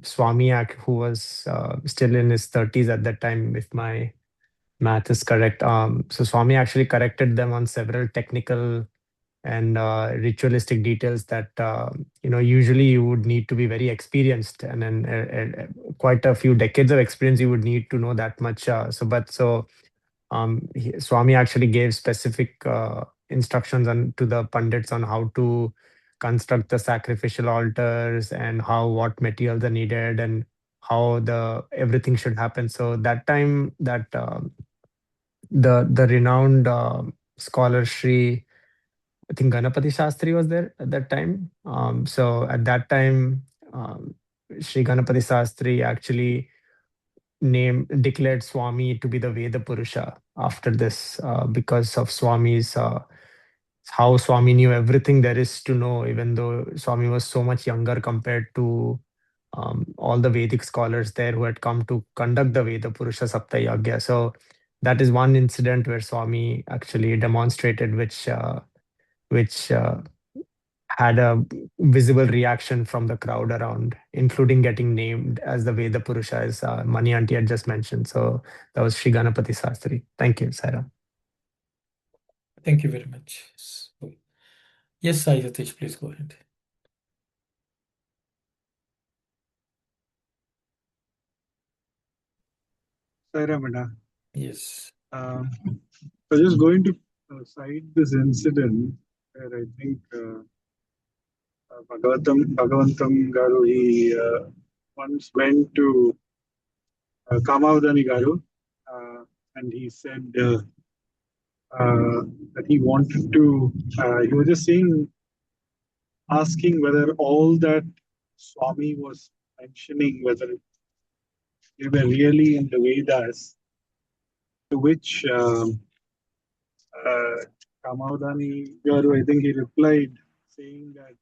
Swami, who was still in his 30s at that time, if my math is correct, so Swami actually corrected them on several technical and ritualistic details that usually you would need to be very experienced, and then quite a few decades of experience you would need to know that much. Swami actually gave specific instructions to the pandits on how to construct the sacrificial altars and what materials are needed and how the everything should happen. So that time, that the renowned scholar Sri, I think Ganapati Shastri was there at that time. So at that time, Sri Ganapati Shastri actually declared Swami to be the Veda Purusha after this, because of Swami's how Swami knew everything there is to know, even though Swami was so much younger compared to all the Vedic scholars there who had come to conduct the Veda Purusha Sapta Yagya. So that is one incident where Swami actually demonstrated, which had a visible reaction from the crowd around, including getting named as the Veda Purusha, as Mani Auntie had just mentioned. So that was Sri Ganapati Sastri. Thank you, Sarah. Thank you very much. Yes, Sai Satish, please go ahead. Sai Ram, Yes. So just going to cite this incident where I think Bhagavantam Garu, he once went to Kamavadani Garu and he said that he wanted to, he was just saying, asking whether all that Swami was mentioning, whether they were really in the Vedas, to which Kamavadani Garu, I think he replied saying that,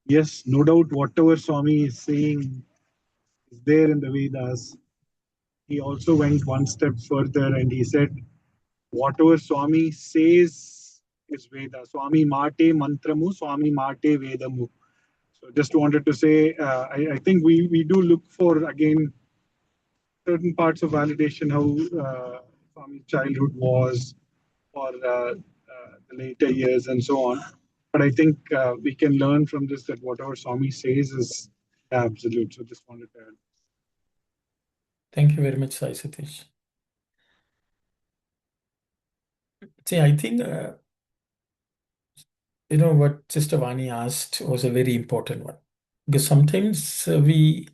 yes, no doubt, whatever Swami is saying is there in the Vedas. He also went one step further and he said, whatever Swami says is Veda. Swami Mate Mantramu, Swami Mate Vedamu. So just wanted to say, I think we do look for, again, certain parts of validation, how Swami's childhood was, or the later years and so on. But I think we can learn from this that whatever Swami says is absolute. So just wanted to add. Thank you very much, Sai Satish. See, I think, what Sister Vani asked was a very important one. Because sometimes we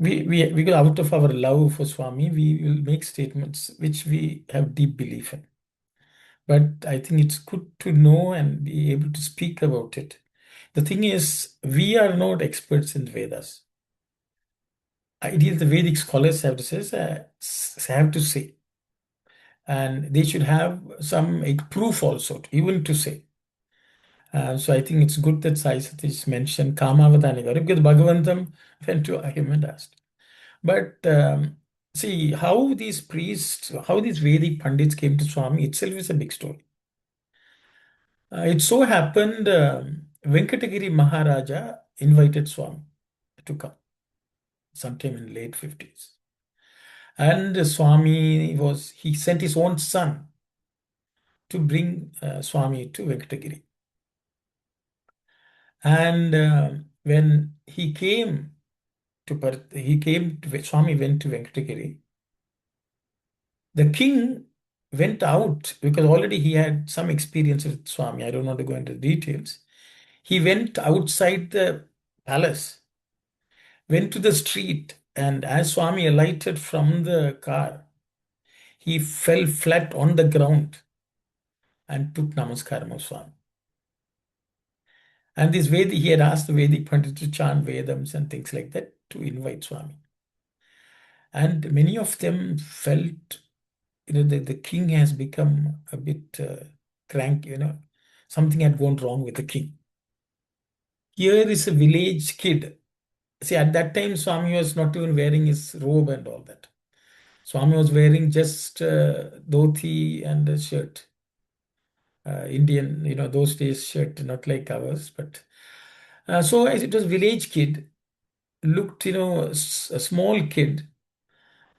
go out of our love for Swami, we will make statements which we have deep belief in. But I think it's good to know and be able to speak about it. The thing is, we are not experts in Vedas. Ideally, the Vedic scholars have to say. And they should have some proof also, even to say. So I think it's good that Sai Satish mentioned Kamavadani Garu, because Bhagavantam went to him and asked. But see, how these priests, how these Vedic Pandits came to Swami itself is a big story. It so happened Venkatagiri Maharaja invited Swami to come sometime in late 50s. And Swami he sent his own son to bring Swami to Venkatagiri. And when he came Swami went to Venkatagiri. The king went out because already he had some experience with Swami. I don't want to go into details. He went outside the palace, went to the street, and as Swami alighted from the car, he fell flat on the ground and took namaskaram of Swami. And he had asked the Vedic Pandit to chant Vedams and things like that to invite Swami. And many of them felt, the king has become a bit cranky, something had gone wrong with the king. Here is a village kid. See, at that time, Swami was not even wearing his robe and all that. Swami was wearing just dhoti and a shirt. Indian, those days shirt, not like ours. But so as it was village kid, looked, a small kid,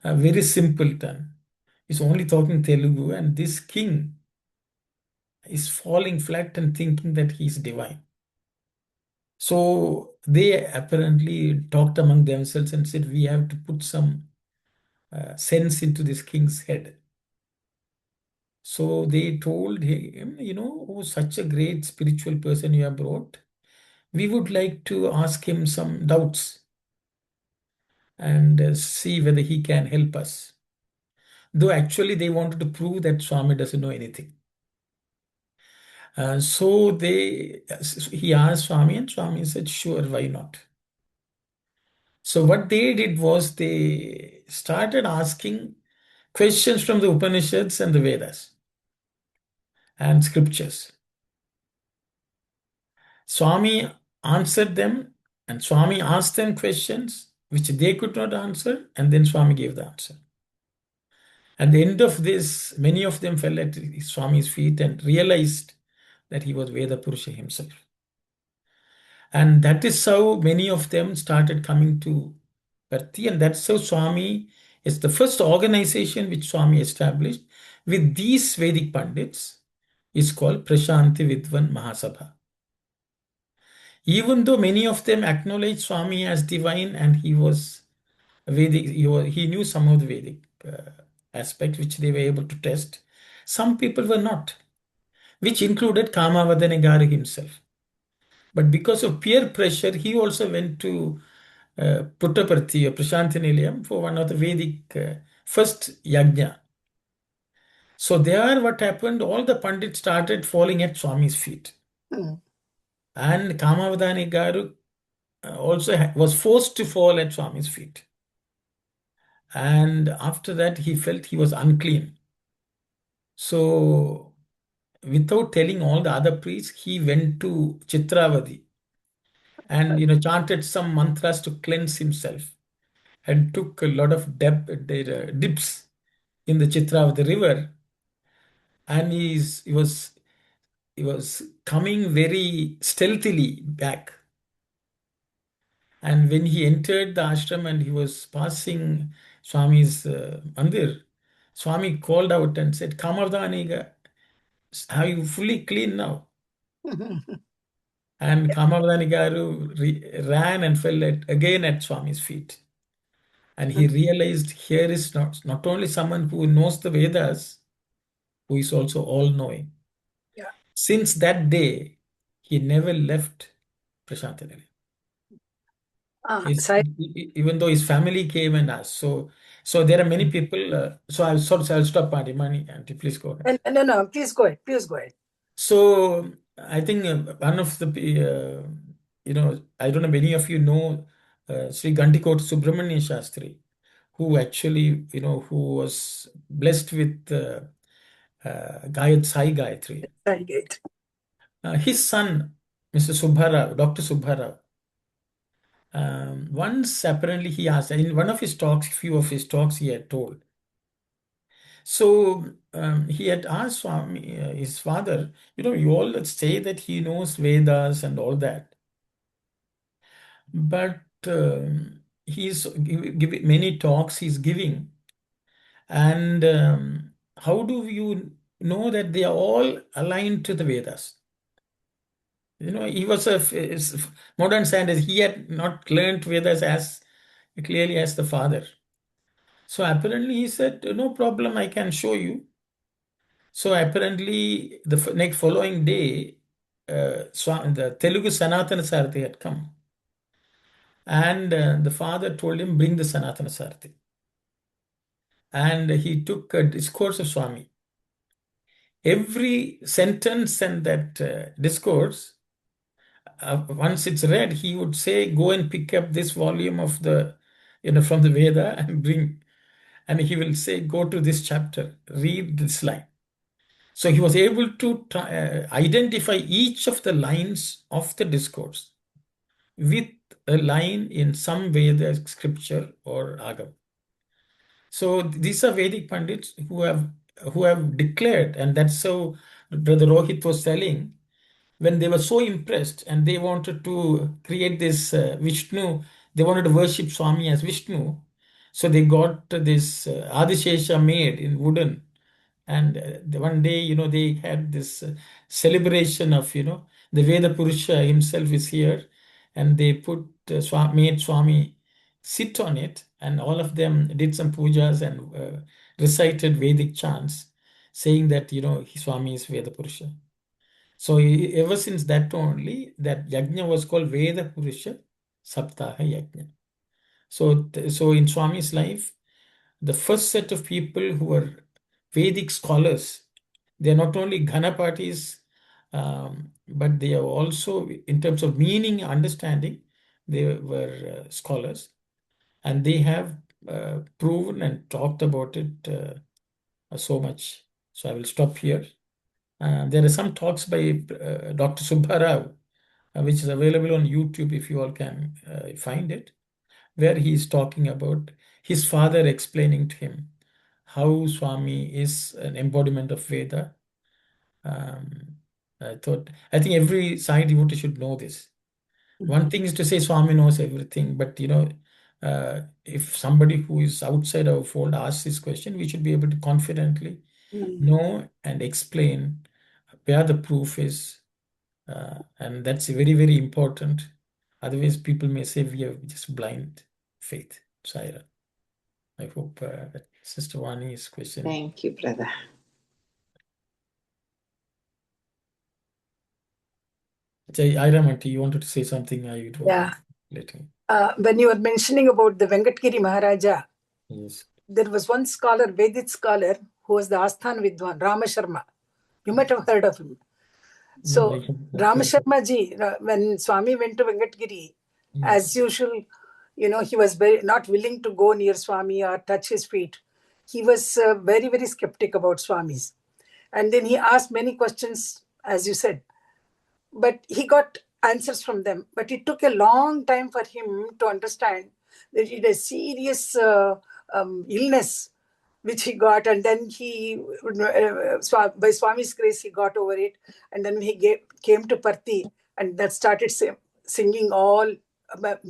a very simpleton. He's only talking Telugu, and this king is falling flat and thinking that he's divine. So they apparently talked among themselves and said, we have to put some sense into this king's head. So they told him, oh, such a great spiritual person you have brought. We would like to ask him some doubts and see whether he can help us. Though actually they wanted to prove that Swami doesn't know anything. So he asked Swami, and Swami said, sure, why not? So what they did was they started asking questions from the Upanishads and the Vedas and scriptures. Swami answered them, and Swami asked them questions which they could not answer, and then Swami gave the answer. At the end of this, many of them fell at Swami's feet and realized that he was Veda Purusha himself. And that is how many of them started coming to Bharti, and that's how Swami is the first organization which Swami established, with these Vedic Pandits is called Prashanti Vidwan Mahasabha. Even though many of them acknowledge Swami as divine and he was Vedic, he knew some of the Vedic aspects which they were able to test, some people were not, which included Kamavadana himself. But because of peer pressure, he also went to Puttaparthi or Prashanti Nilayam for one of the Vedic first yajna. So there what happened, all the Pandits started falling at Swami's feet. Hmm. And Kamavadani Garu also was forced to fall at Swami's feet. And after that, he felt he was unclean. So without telling all the other priests, he went to Chitravadi and chanted some mantras to cleanse himself and took a lot of dips in the Chitravadi river. And he was coming very stealthily back. And when he entered the ashram and he was passing Swami's mandir, Swami called out and said, Kamavdaniga, are you fully clean now? And Kamavdani Garu ran and fell again at Swami's feet. And he realized here is not only someone who knows the Vedas, who is also all-knowing. Yeah. Since that day, he never left Prashantanari. Even though his family came and asked. So there are many people. I'll stop, Mani, Auntie, please go ahead. No, please go ahead. Please go ahead. So I think one of the, I don't know, many of you know Sri Gandikot Subramanya Shastri, who actually, who was blessed with Sai Gayatri. His son, Mr. Subbarao, Dr. Subbarao, once apparently he asked, in one of his talks, few of his talks he had told. So he had asked Swami, his father, you all say that he knows Vedas and all that. But he's giving many talks he's giving. And how do you know that they are all aligned to the Vedas? He was a modern scientist. He had not learned Vedas as clearly as the father. So apparently he said, no problem, I can show you. So apparently the next following day, the Telugu Sanatana Sarthi had come. And the father told him, bring the Sanatana Sarthi. And he took a discourse of Swami. Every sentence in that discourse, once it's read, he would say, go and pick up this volume of the, from the Veda and bring. And he will say, go to this chapter, read this line. So he was able to identify each of the lines of the discourse with a line in some Veda scripture or Agam. So these are Vedic Pandits who have declared, and that's how Brother Rohit was telling, when they were so impressed and they wanted to create this Vishnu, they wanted to worship Swami as Vishnu. So they got this Adishesha made in wooden. And one day, they had this celebration of, the Veda Purusha himself is here. And they made Swami sit on it. And all of them did some pujas and recited Vedic chants, saying that, Swami is Veda Purusha. So ever since that only, that yajna was called Veda Purusha Saptaha Yajna. So in Swami's life, the first set of people who were Vedic scholars, they are not only Ghanapatis, but they are also, in terms of meaning, understanding, they were scholars. And they have proven and talked about it so much. So I will stop here. There are some talks by Dr. Subbarao, which is available on YouTube if you all can find it, where he is talking about his father explaining to him how Swami is an embodiment of Veda. I think every Sai devotee should know this. One thing is to say Swami knows everything, but if somebody who is outside our fold asks this question, we should be able to confidently know and explain where the proof is. And that's very, very important. Otherwise, people may say we have just blind faith. Sai Ram. I hope that Sister Vani's question. Thank you, brother. Iram Auntie, you wanted to say something? I would Yeah. let me. When you were mentioning about the Venkatgiri Maharaja, Yes. there was one scholar, Vedic scholar, who was the Asthan Vidwan, Rama Sharma. You might have heard of him. So, Rama Sharma ji, when Swami went to Venkatgiri, as usual, he was very not willing to go near Swami or touch his feet. He was very, very skeptic about Swamis. And then he asked many questions, as you said, but he got answers from them. But it took a long time for him to understand that it is a serious illness which he got, and then he, by Swami's grace, he got over it. And then he came to Parthi, and that started singing all,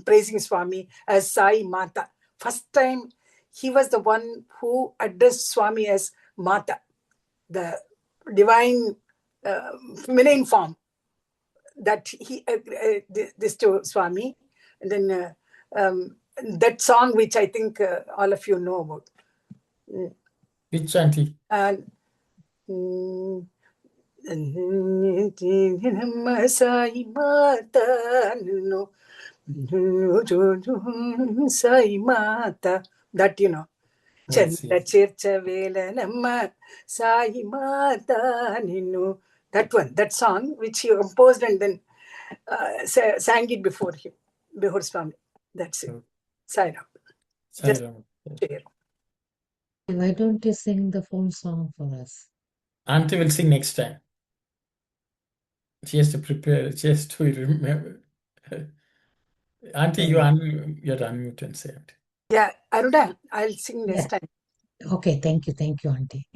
praising Swami as Sai Mata. First time, he was the one who addressed Swami as Mata, the divine feminine form. That he this to Swami, and then that song which I think all of you know about. Which auntie? And Sai Mata, no, Sai Mata. That Chanda Chircha Velanamma Sai Mata Ninu. That one, that song which he composed and then sang it before him, before Swami. That's it. Sai Ram. Sai Ram. Why don't you sing the full song for us? Auntie will sing next time. She has to prepare, she has to remember. Auntie, you're unmute and say it. Yeah, Aruna, I'll sing next time. Okay, thank you, Auntie.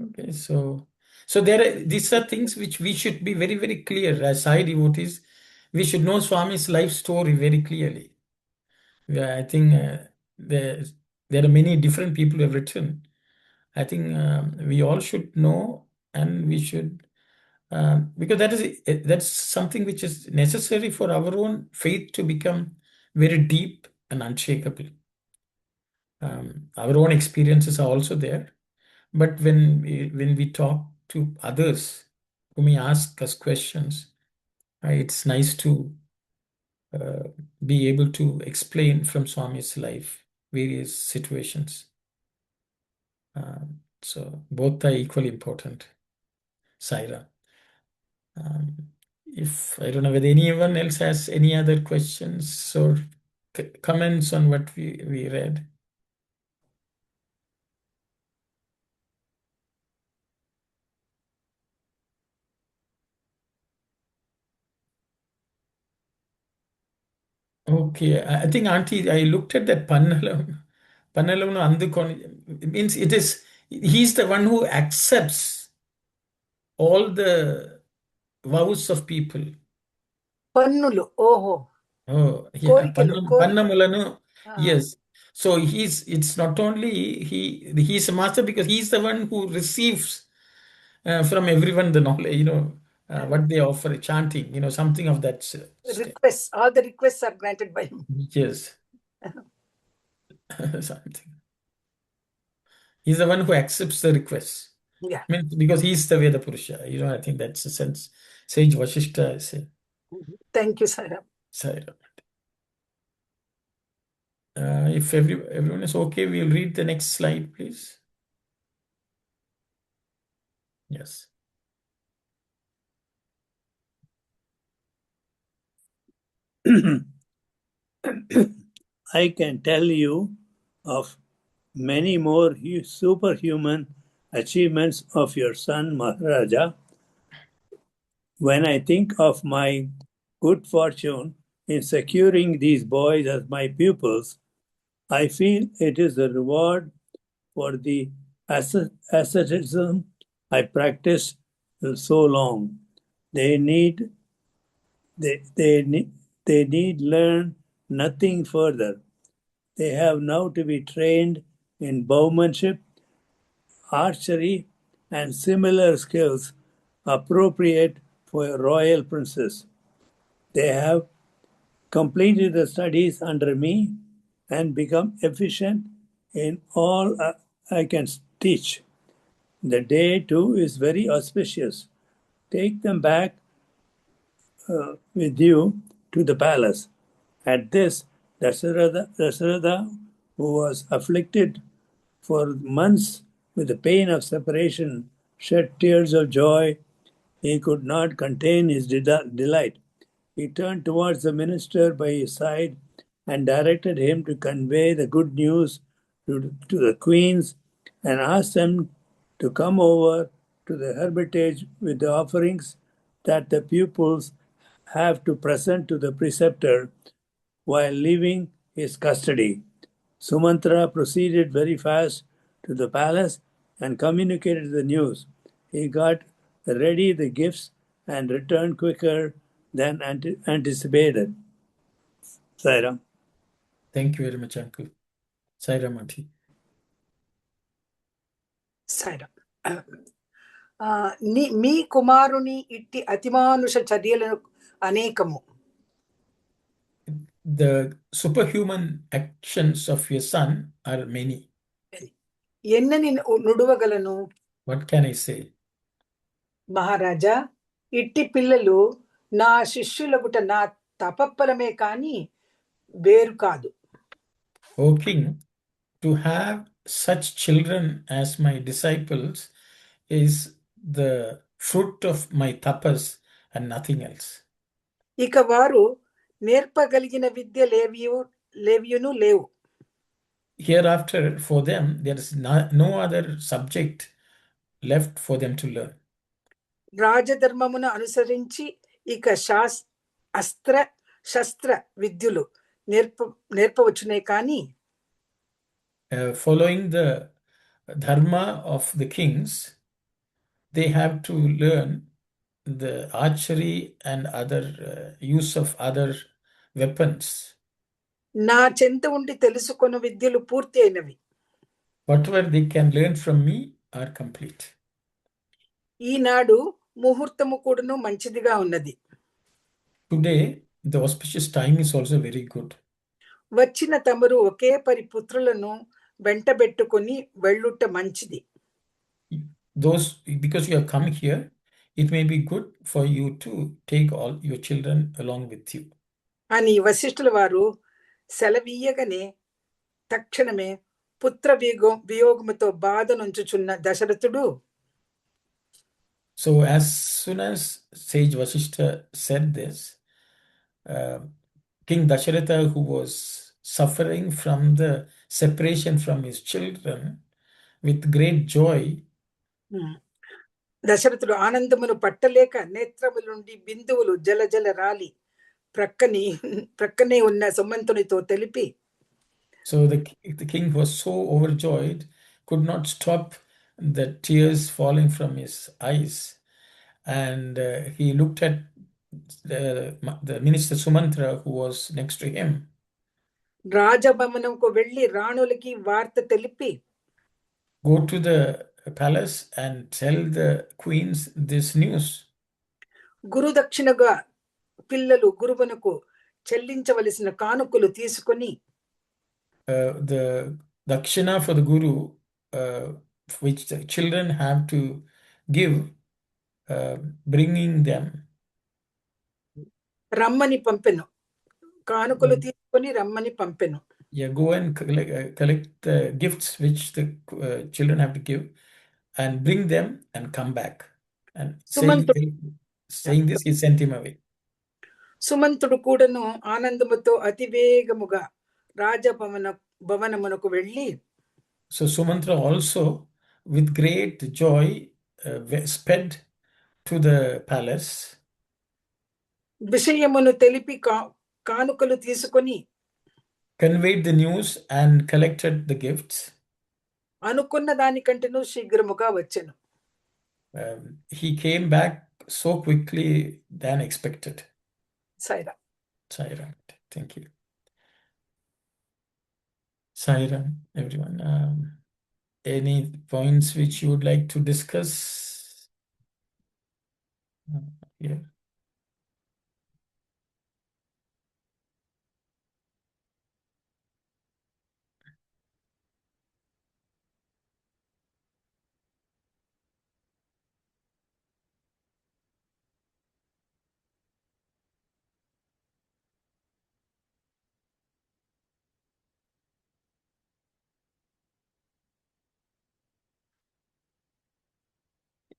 Okay, so these are things which we should be very, very clear as Sai devotees. We should know Swami's life story very clearly. I think there are many different people who have written. I think we all should know, and we should, because that's something which is necessary for our own faith to become very deep and unshakable. Our own experiences are also there, but when we talk to others who may ask us questions, it's nice to be able to explain from Swami's life various situations. So both are equally important. Sai Ram. If I don't know whether anyone else has any other questions or comments on what we read. Okay, I think Auntie, I looked at that Pannalam. Pannalam Andukon, it means he's the one who accepts all the vows of people. Pannulu, oh. Oh, yeah, Pannamulanu. Ah. Yes. So it's not only he's a master because he's the one who receives from everyone the knowledge, what they offer, chanting, something of that. Requests, all the requests are granted by him. Yes. Something. He's the one who accepts the request. Yeah. Because he's the Veda Purusha. I think that's the sense. Sage Vashishta say. Thank you, Sai Ram. Sai Ram. If everyone is okay, we'll read the next slide, please. Yes. I can tell you of many more superhuman achievements of your son Maharaja. When I think of my good fortune in securing these boys as my pupils, I feel it is a reward for the asceticism I practiced so long. They need learn nothing further. They have now to be trained in bowmanship, archery, and similar skills appropriate for a royal princess. They have completed the studies under me and become efficient in all I can teach. The day too is very auspicious. Take them back with you to the palace. At this, Dasharatha, who was afflicted for months with the pain of separation, shed tears of joy. He could not contain his delight. He turned towards the minister by his side and directed him to convey the good news to the queens and asked them to come over to the hermitage with the offerings that the pupils have to present to the preceptor while leaving his custody. Sumantra proceeded very fast to the palace and communicated the news. He got ready the gifts and returned quicker than anticipated. Sai Ram. Thank you very much, Uncle. Sai Ram Auntie. Sye Raa మీ కుమారుని ఇట్టి అతిమానుష చర్యలను అనేకము. The superhuman actions of your son are many. ఎన్నని నుడవగలను? What can I say? మహారాజా, ఇట్టి పిల్లలు నా శిష్యులగుట నా తపఫలమే కాని వేరు కాదు. O king, to have such children as my disciples is the fruit of my tapas and nothing else. ఇక వారు నేర్పగలిగిన విద్య లేవియును లేవు. Hereafter, for them, there is no other subject left for them to learn. రాజధర్మమును అనుసరించి ఇక అస్త్ర శస్త్ర విద్యులు నేర్పవచ్చునే కానీ following the Dharma of the kings, they have to learn the archery and other use of other weapons. నా చెంత ఉండి తెలుసుకొను విద్యలు పూర్తి అయినవి. Whatever they can learn from me are complete. ఈనాడు ముహూర్తము కూడాను మంచిదిగా ఉన్నది. Today, the auspicious time is also very good. వచ్చిన తమరు ఒకే పరి పుత్రులను వెంటబెట్టుకొని వెళ్ళుట మంచిది. Because you have come here, it may be good for you to take all your children along with you. అని వశిష్ఠుల వారు సెలవీయగానే తక్షణమే పుత్ర వియోగముతో బాధ నుంచుచున్న దశరథుడు. So as soon as sage Vasishtha said this, King Dasharatha, who was suffering from the separation from his children, with great joy, దశరథుడు ఆనందమును పట్టలేక నేత్రముల నుండి బిందువులు జల రాలి ప్రక్కనే ఉన్న సుమంతునితో తెలిపి. So the king was so overjoyed, could not stop the tears falling from his eyes, and he looked at the minister Sumantra, who was next to him. రాజభవనంకు వెళ్ళి రాణులకి వార్త తెలిపి, go to the palace and tell the queens this news. గురు దక్షిణగా పిల్లలు గురువునకు చెల్లించవలసిన కానుకలు తీసుకొని the dakshina for the guru, which the children have to give, bringing them. రమ్మని పంపెను. కానుకలు తీసుకొని రమ్మని పంపెను. Yeah, go and collect the gifts which the children have to give and bring them and come back. And saying this, he sent him away. సుమంతుడు కూడాను ఆనందముతో అతివేగముగా రాజభవనమునకు వెళ్ళి, so Sumantra also with great joy sped to the palace, విషయమును తెలిపి కానుకలు తీసుకొని conveyed the news and collected the gifts. అనుకున్న దానికంటేను శీఘ్రముగా వచ్చెను. He came back so quickly than expected. Sai Ram. Sai Ram. Thank you. Sai Ram, everyone. Any points which you would like to discuss? Yeah.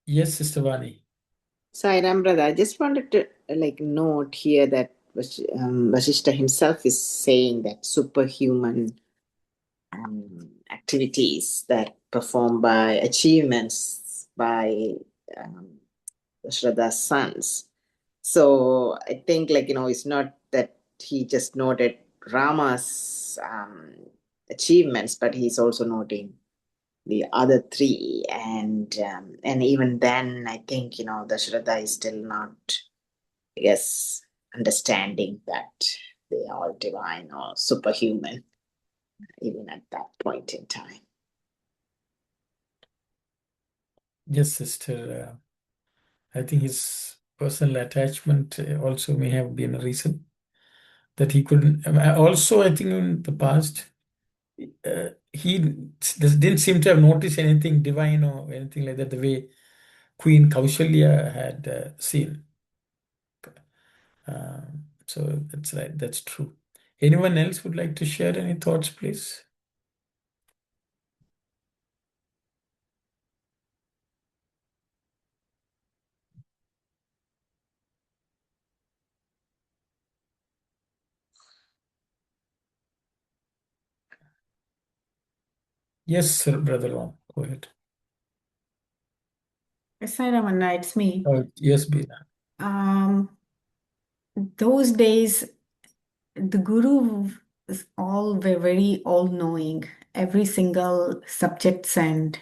Yes, Sister Vani. Sai Ram brother, I just wanted to note here that Vasishta himself is saying that superhuman activities that performed by achievements by Shraddha's sons. So I think it's not that he just noted Rama's achievements, but he's also noting the other three, and even then I think the Shraddha is still not, I guess, understanding that they are all divine or superhuman even at that point in time. Yes, Sister. I think his personal attachment also may have been a reason that he couldn't. Also, I think in the past, he didn't seem to have noticed anything divine or anything like that, the way Queen Kaushalya had seen. So that's right, that's true. Anyone else would like to share any thoughts, please? Yes, sir, Brother Ram, go ahead. Yes, Sai Ramana, it's me. Yes, Bina. Those days, the Guru was were very all-knowing. Every single subjects and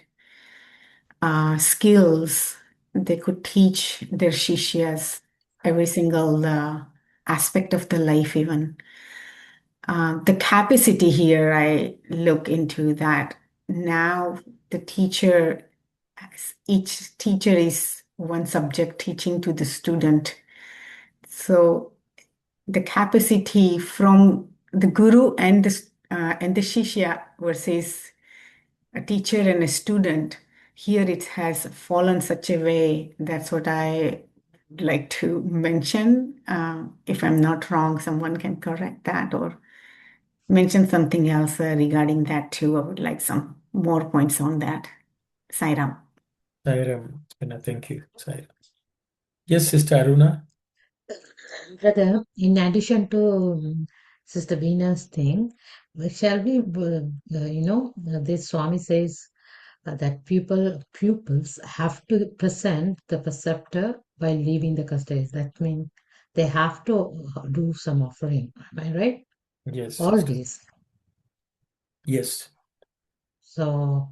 skills they could teach their shishyas, every single aspect of the life, even. The capacity here, I look into that. Now, the teacher, each teacher is one subject teaching to the student. So, the capacity from the guru and the shishya versus a teacher and a student, here it has fallen such a way. That's what I like to mention. If I'm not wrong, someone can correct that or mention something else regarding that too. I would like some more points on that. Sai Ram. Sai Ram, thank you. Sai Ram. Yes, Sister Aruna. Brother, in addition to Sister Beena's thing, shall we, this Swami says that pupils have to present the preceptor while leaving the custody. That means they have to do some offering. Am I right? Yes, All sister. days. Yes. So,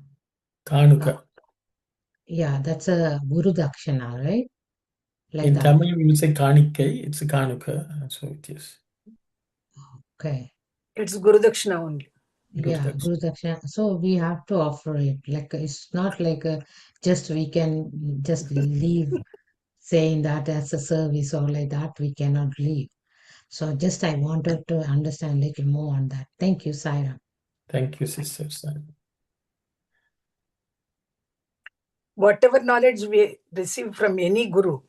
Kanuka. yeah, that's a Guru Dakshina, right? Like In that. Tamil, we will say Kanikai, it's a Kanuka. So it is. Okay. It's Guru Dakshina only. Yeah, Guru Dakshina. So we have to offer it. Like it's not like just we can just leave saying that as a service or like that we cannot leave. So just I wanted to understand a little more on that. Thank you, Sai Ram. Thank you, Sister. Whatever knowledge we receive from any guru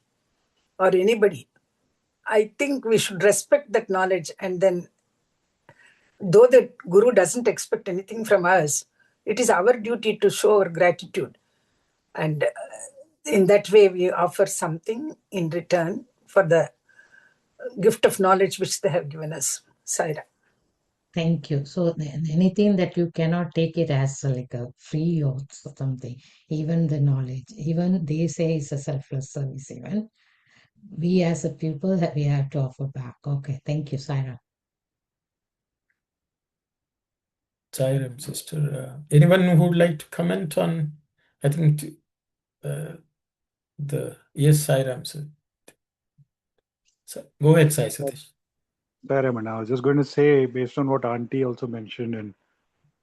or anybody, I think we should respect that knowledge. And then, though the guru doesn't expect anything from us, it is our duty to show our gratitude. And in that way, we offer something in return for the gift of knowledge which they have given us. Sai Ram. Thank you. So anything that you cannot take it as like a free or something, even the knowledge, even they say it's a selfless service, even we as a pupil we have to offer back. Okay, thank you, Sai Ram. Sai Ram, Sister. Anyone who would like to comment on, I think, yes, Sai Ram, sir. So, go ahead, Sai Satish. Sai Ram, I was just going to say, based on what Auntie also mentioned, and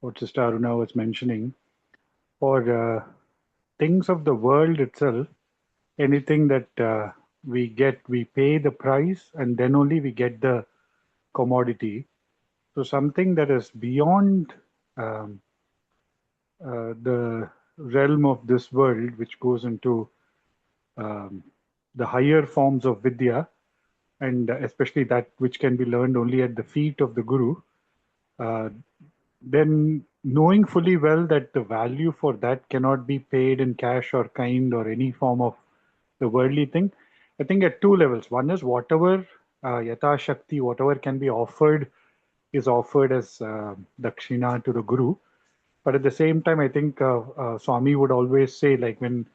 what Sister Aruna was mentioning. For things of the world itself, anything that we get, we pay the price and then only we get the commodity. So something that is beyond um, the realm of this world, which goes into um, the higher forms of Vidya, and especially that which can be learned only at the feet of the Guru, uh, then knowing fully well that the value for that cannot be paid in cash or kind or any form of the worldly thing. I think at two levels. One is whatever yata shakti, whatever can be offered, is offered as dakshina to the Guru. But at the same time, I think Swami would always say, like when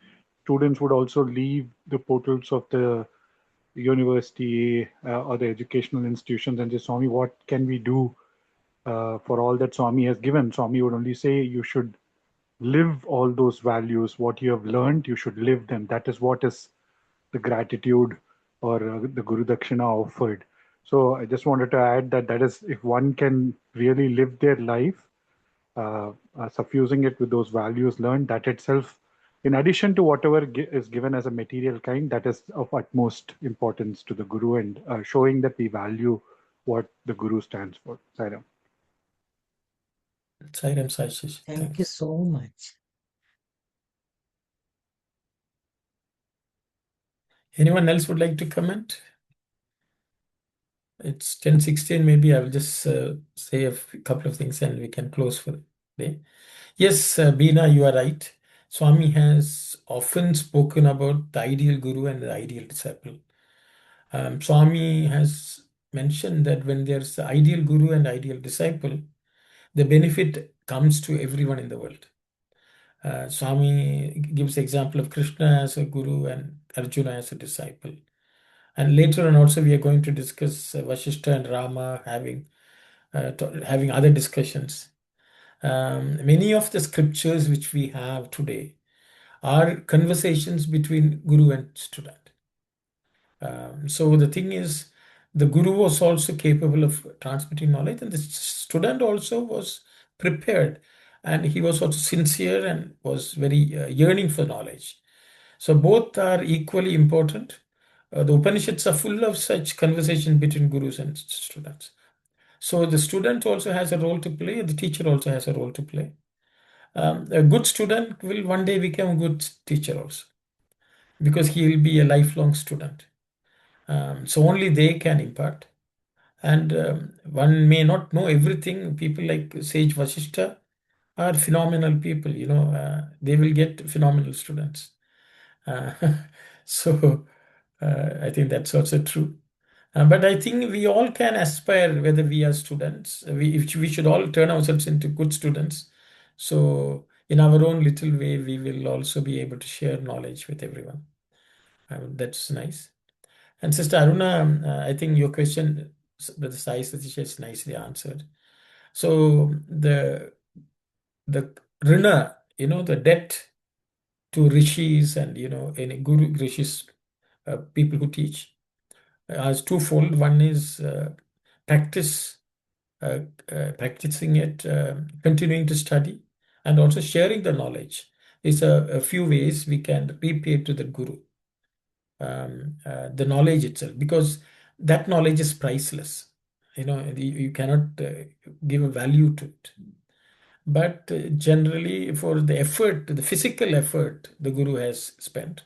students would also leave the portals of the university or the educational institutions and say, Swami, what can we do for all that Swami has given? Swami would only say, you should live all those values. What you have learned, you should live them. That is what is the gratitude or the Guru Dakshina offered. So I just wanted to add that that is, if one can really live their life, suffusing it with those values learned, that itself, in addition to whatever is given as a material kind, that is of utmost importance to the Guru and showing that we value what the Guru stands for. Sai Ram. Sai Ram, Sai Shish. Thank you so much. Anyone else would like to comment? It's 10:16. Maybe I will just say a couple of things and we can close for the day. Yes, Beena, you are right. Swami has often spoken about the ideal guru and the ideal disciple. Swami has mentioned that when there's the ideal guru and ideal disciple, the benefit comes to everyone in the world. Swami gives the example of Krishna as a guru and Arjuna as a disciple. And later on also we are going to discuss Vasishtha and Rama having other discussions. Many of the scriptures which we have today are conversations between guru and student. So the thing is, the guru was also capable of transmitting knowledge, and the student also was prepared, and he was also sincere and was very yearning for knowledge. So both are equally important. The Upanishads are full of such conversation between gurus and students. So the student also has a role to play, the teacher also has a role to play. A good student will one day become a good teacher also, because he will be a lifelong student. So only they can impart. And one may not know everything. People like Sage Vasishtha are phenomenal people, they will get phenomenal students. Uh, so I think that's also true. But I think we all can aspire, whether we are students, we should all turn ourselves into good students. So in our own little way, we will also be able to share knowledge with everyone. That's nice. And Sister Aruna, I think your question, Brother Sai Satish, is nicely answered. So the rina, the debt to rishis and any guru rishis, people who teach, is twofold. One is practicing it, continuing to study, and also sharing the knowledge. Is a few ways we can repay to the guru. The knowledge itself, because that knowledge is priceless. You cannot give a value to it. But generally, for the effort, the physical effort the guru has spent,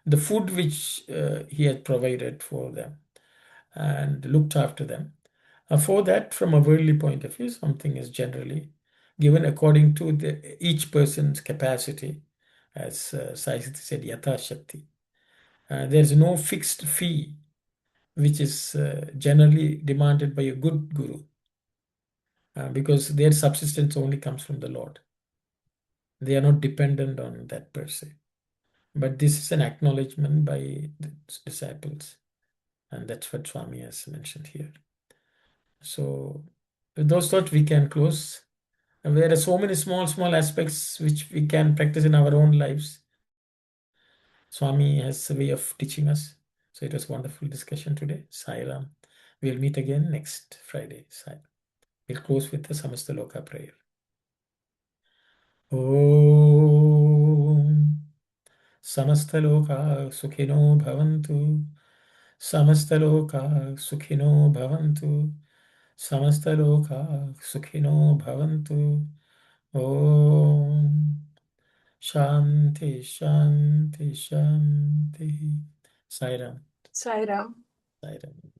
the food which he has provided for them and looked after them, for that, from a worldly point of view, something is generally given according to each person's capacity, as Sai Sati said, yatha shakti. There's no fixed fee which is generally demanded by a good guru, because their subsistence only comes from the Lord. They are not dependent on that per se. But this is an acknowledgement by the disciples, and that's what Swami has mentioned here. So with those thoughts, we can close. And there are so many small aspects which we can practice in our own lives. Swami has a way of teaching us. So it was a wonderful discussion today. Sai Ram. We'll meet again next Friday. Sai. We'll close with the Samasta Loka prayer. Om Samastaloka Sukhino Bhavantu. Samastaloka Sukhino Bhavantu. Samastaloka Sukhino Bhavantu. Om Shanti Shanti Shanti. Sai Ram. Sai Ram. Sai Ram.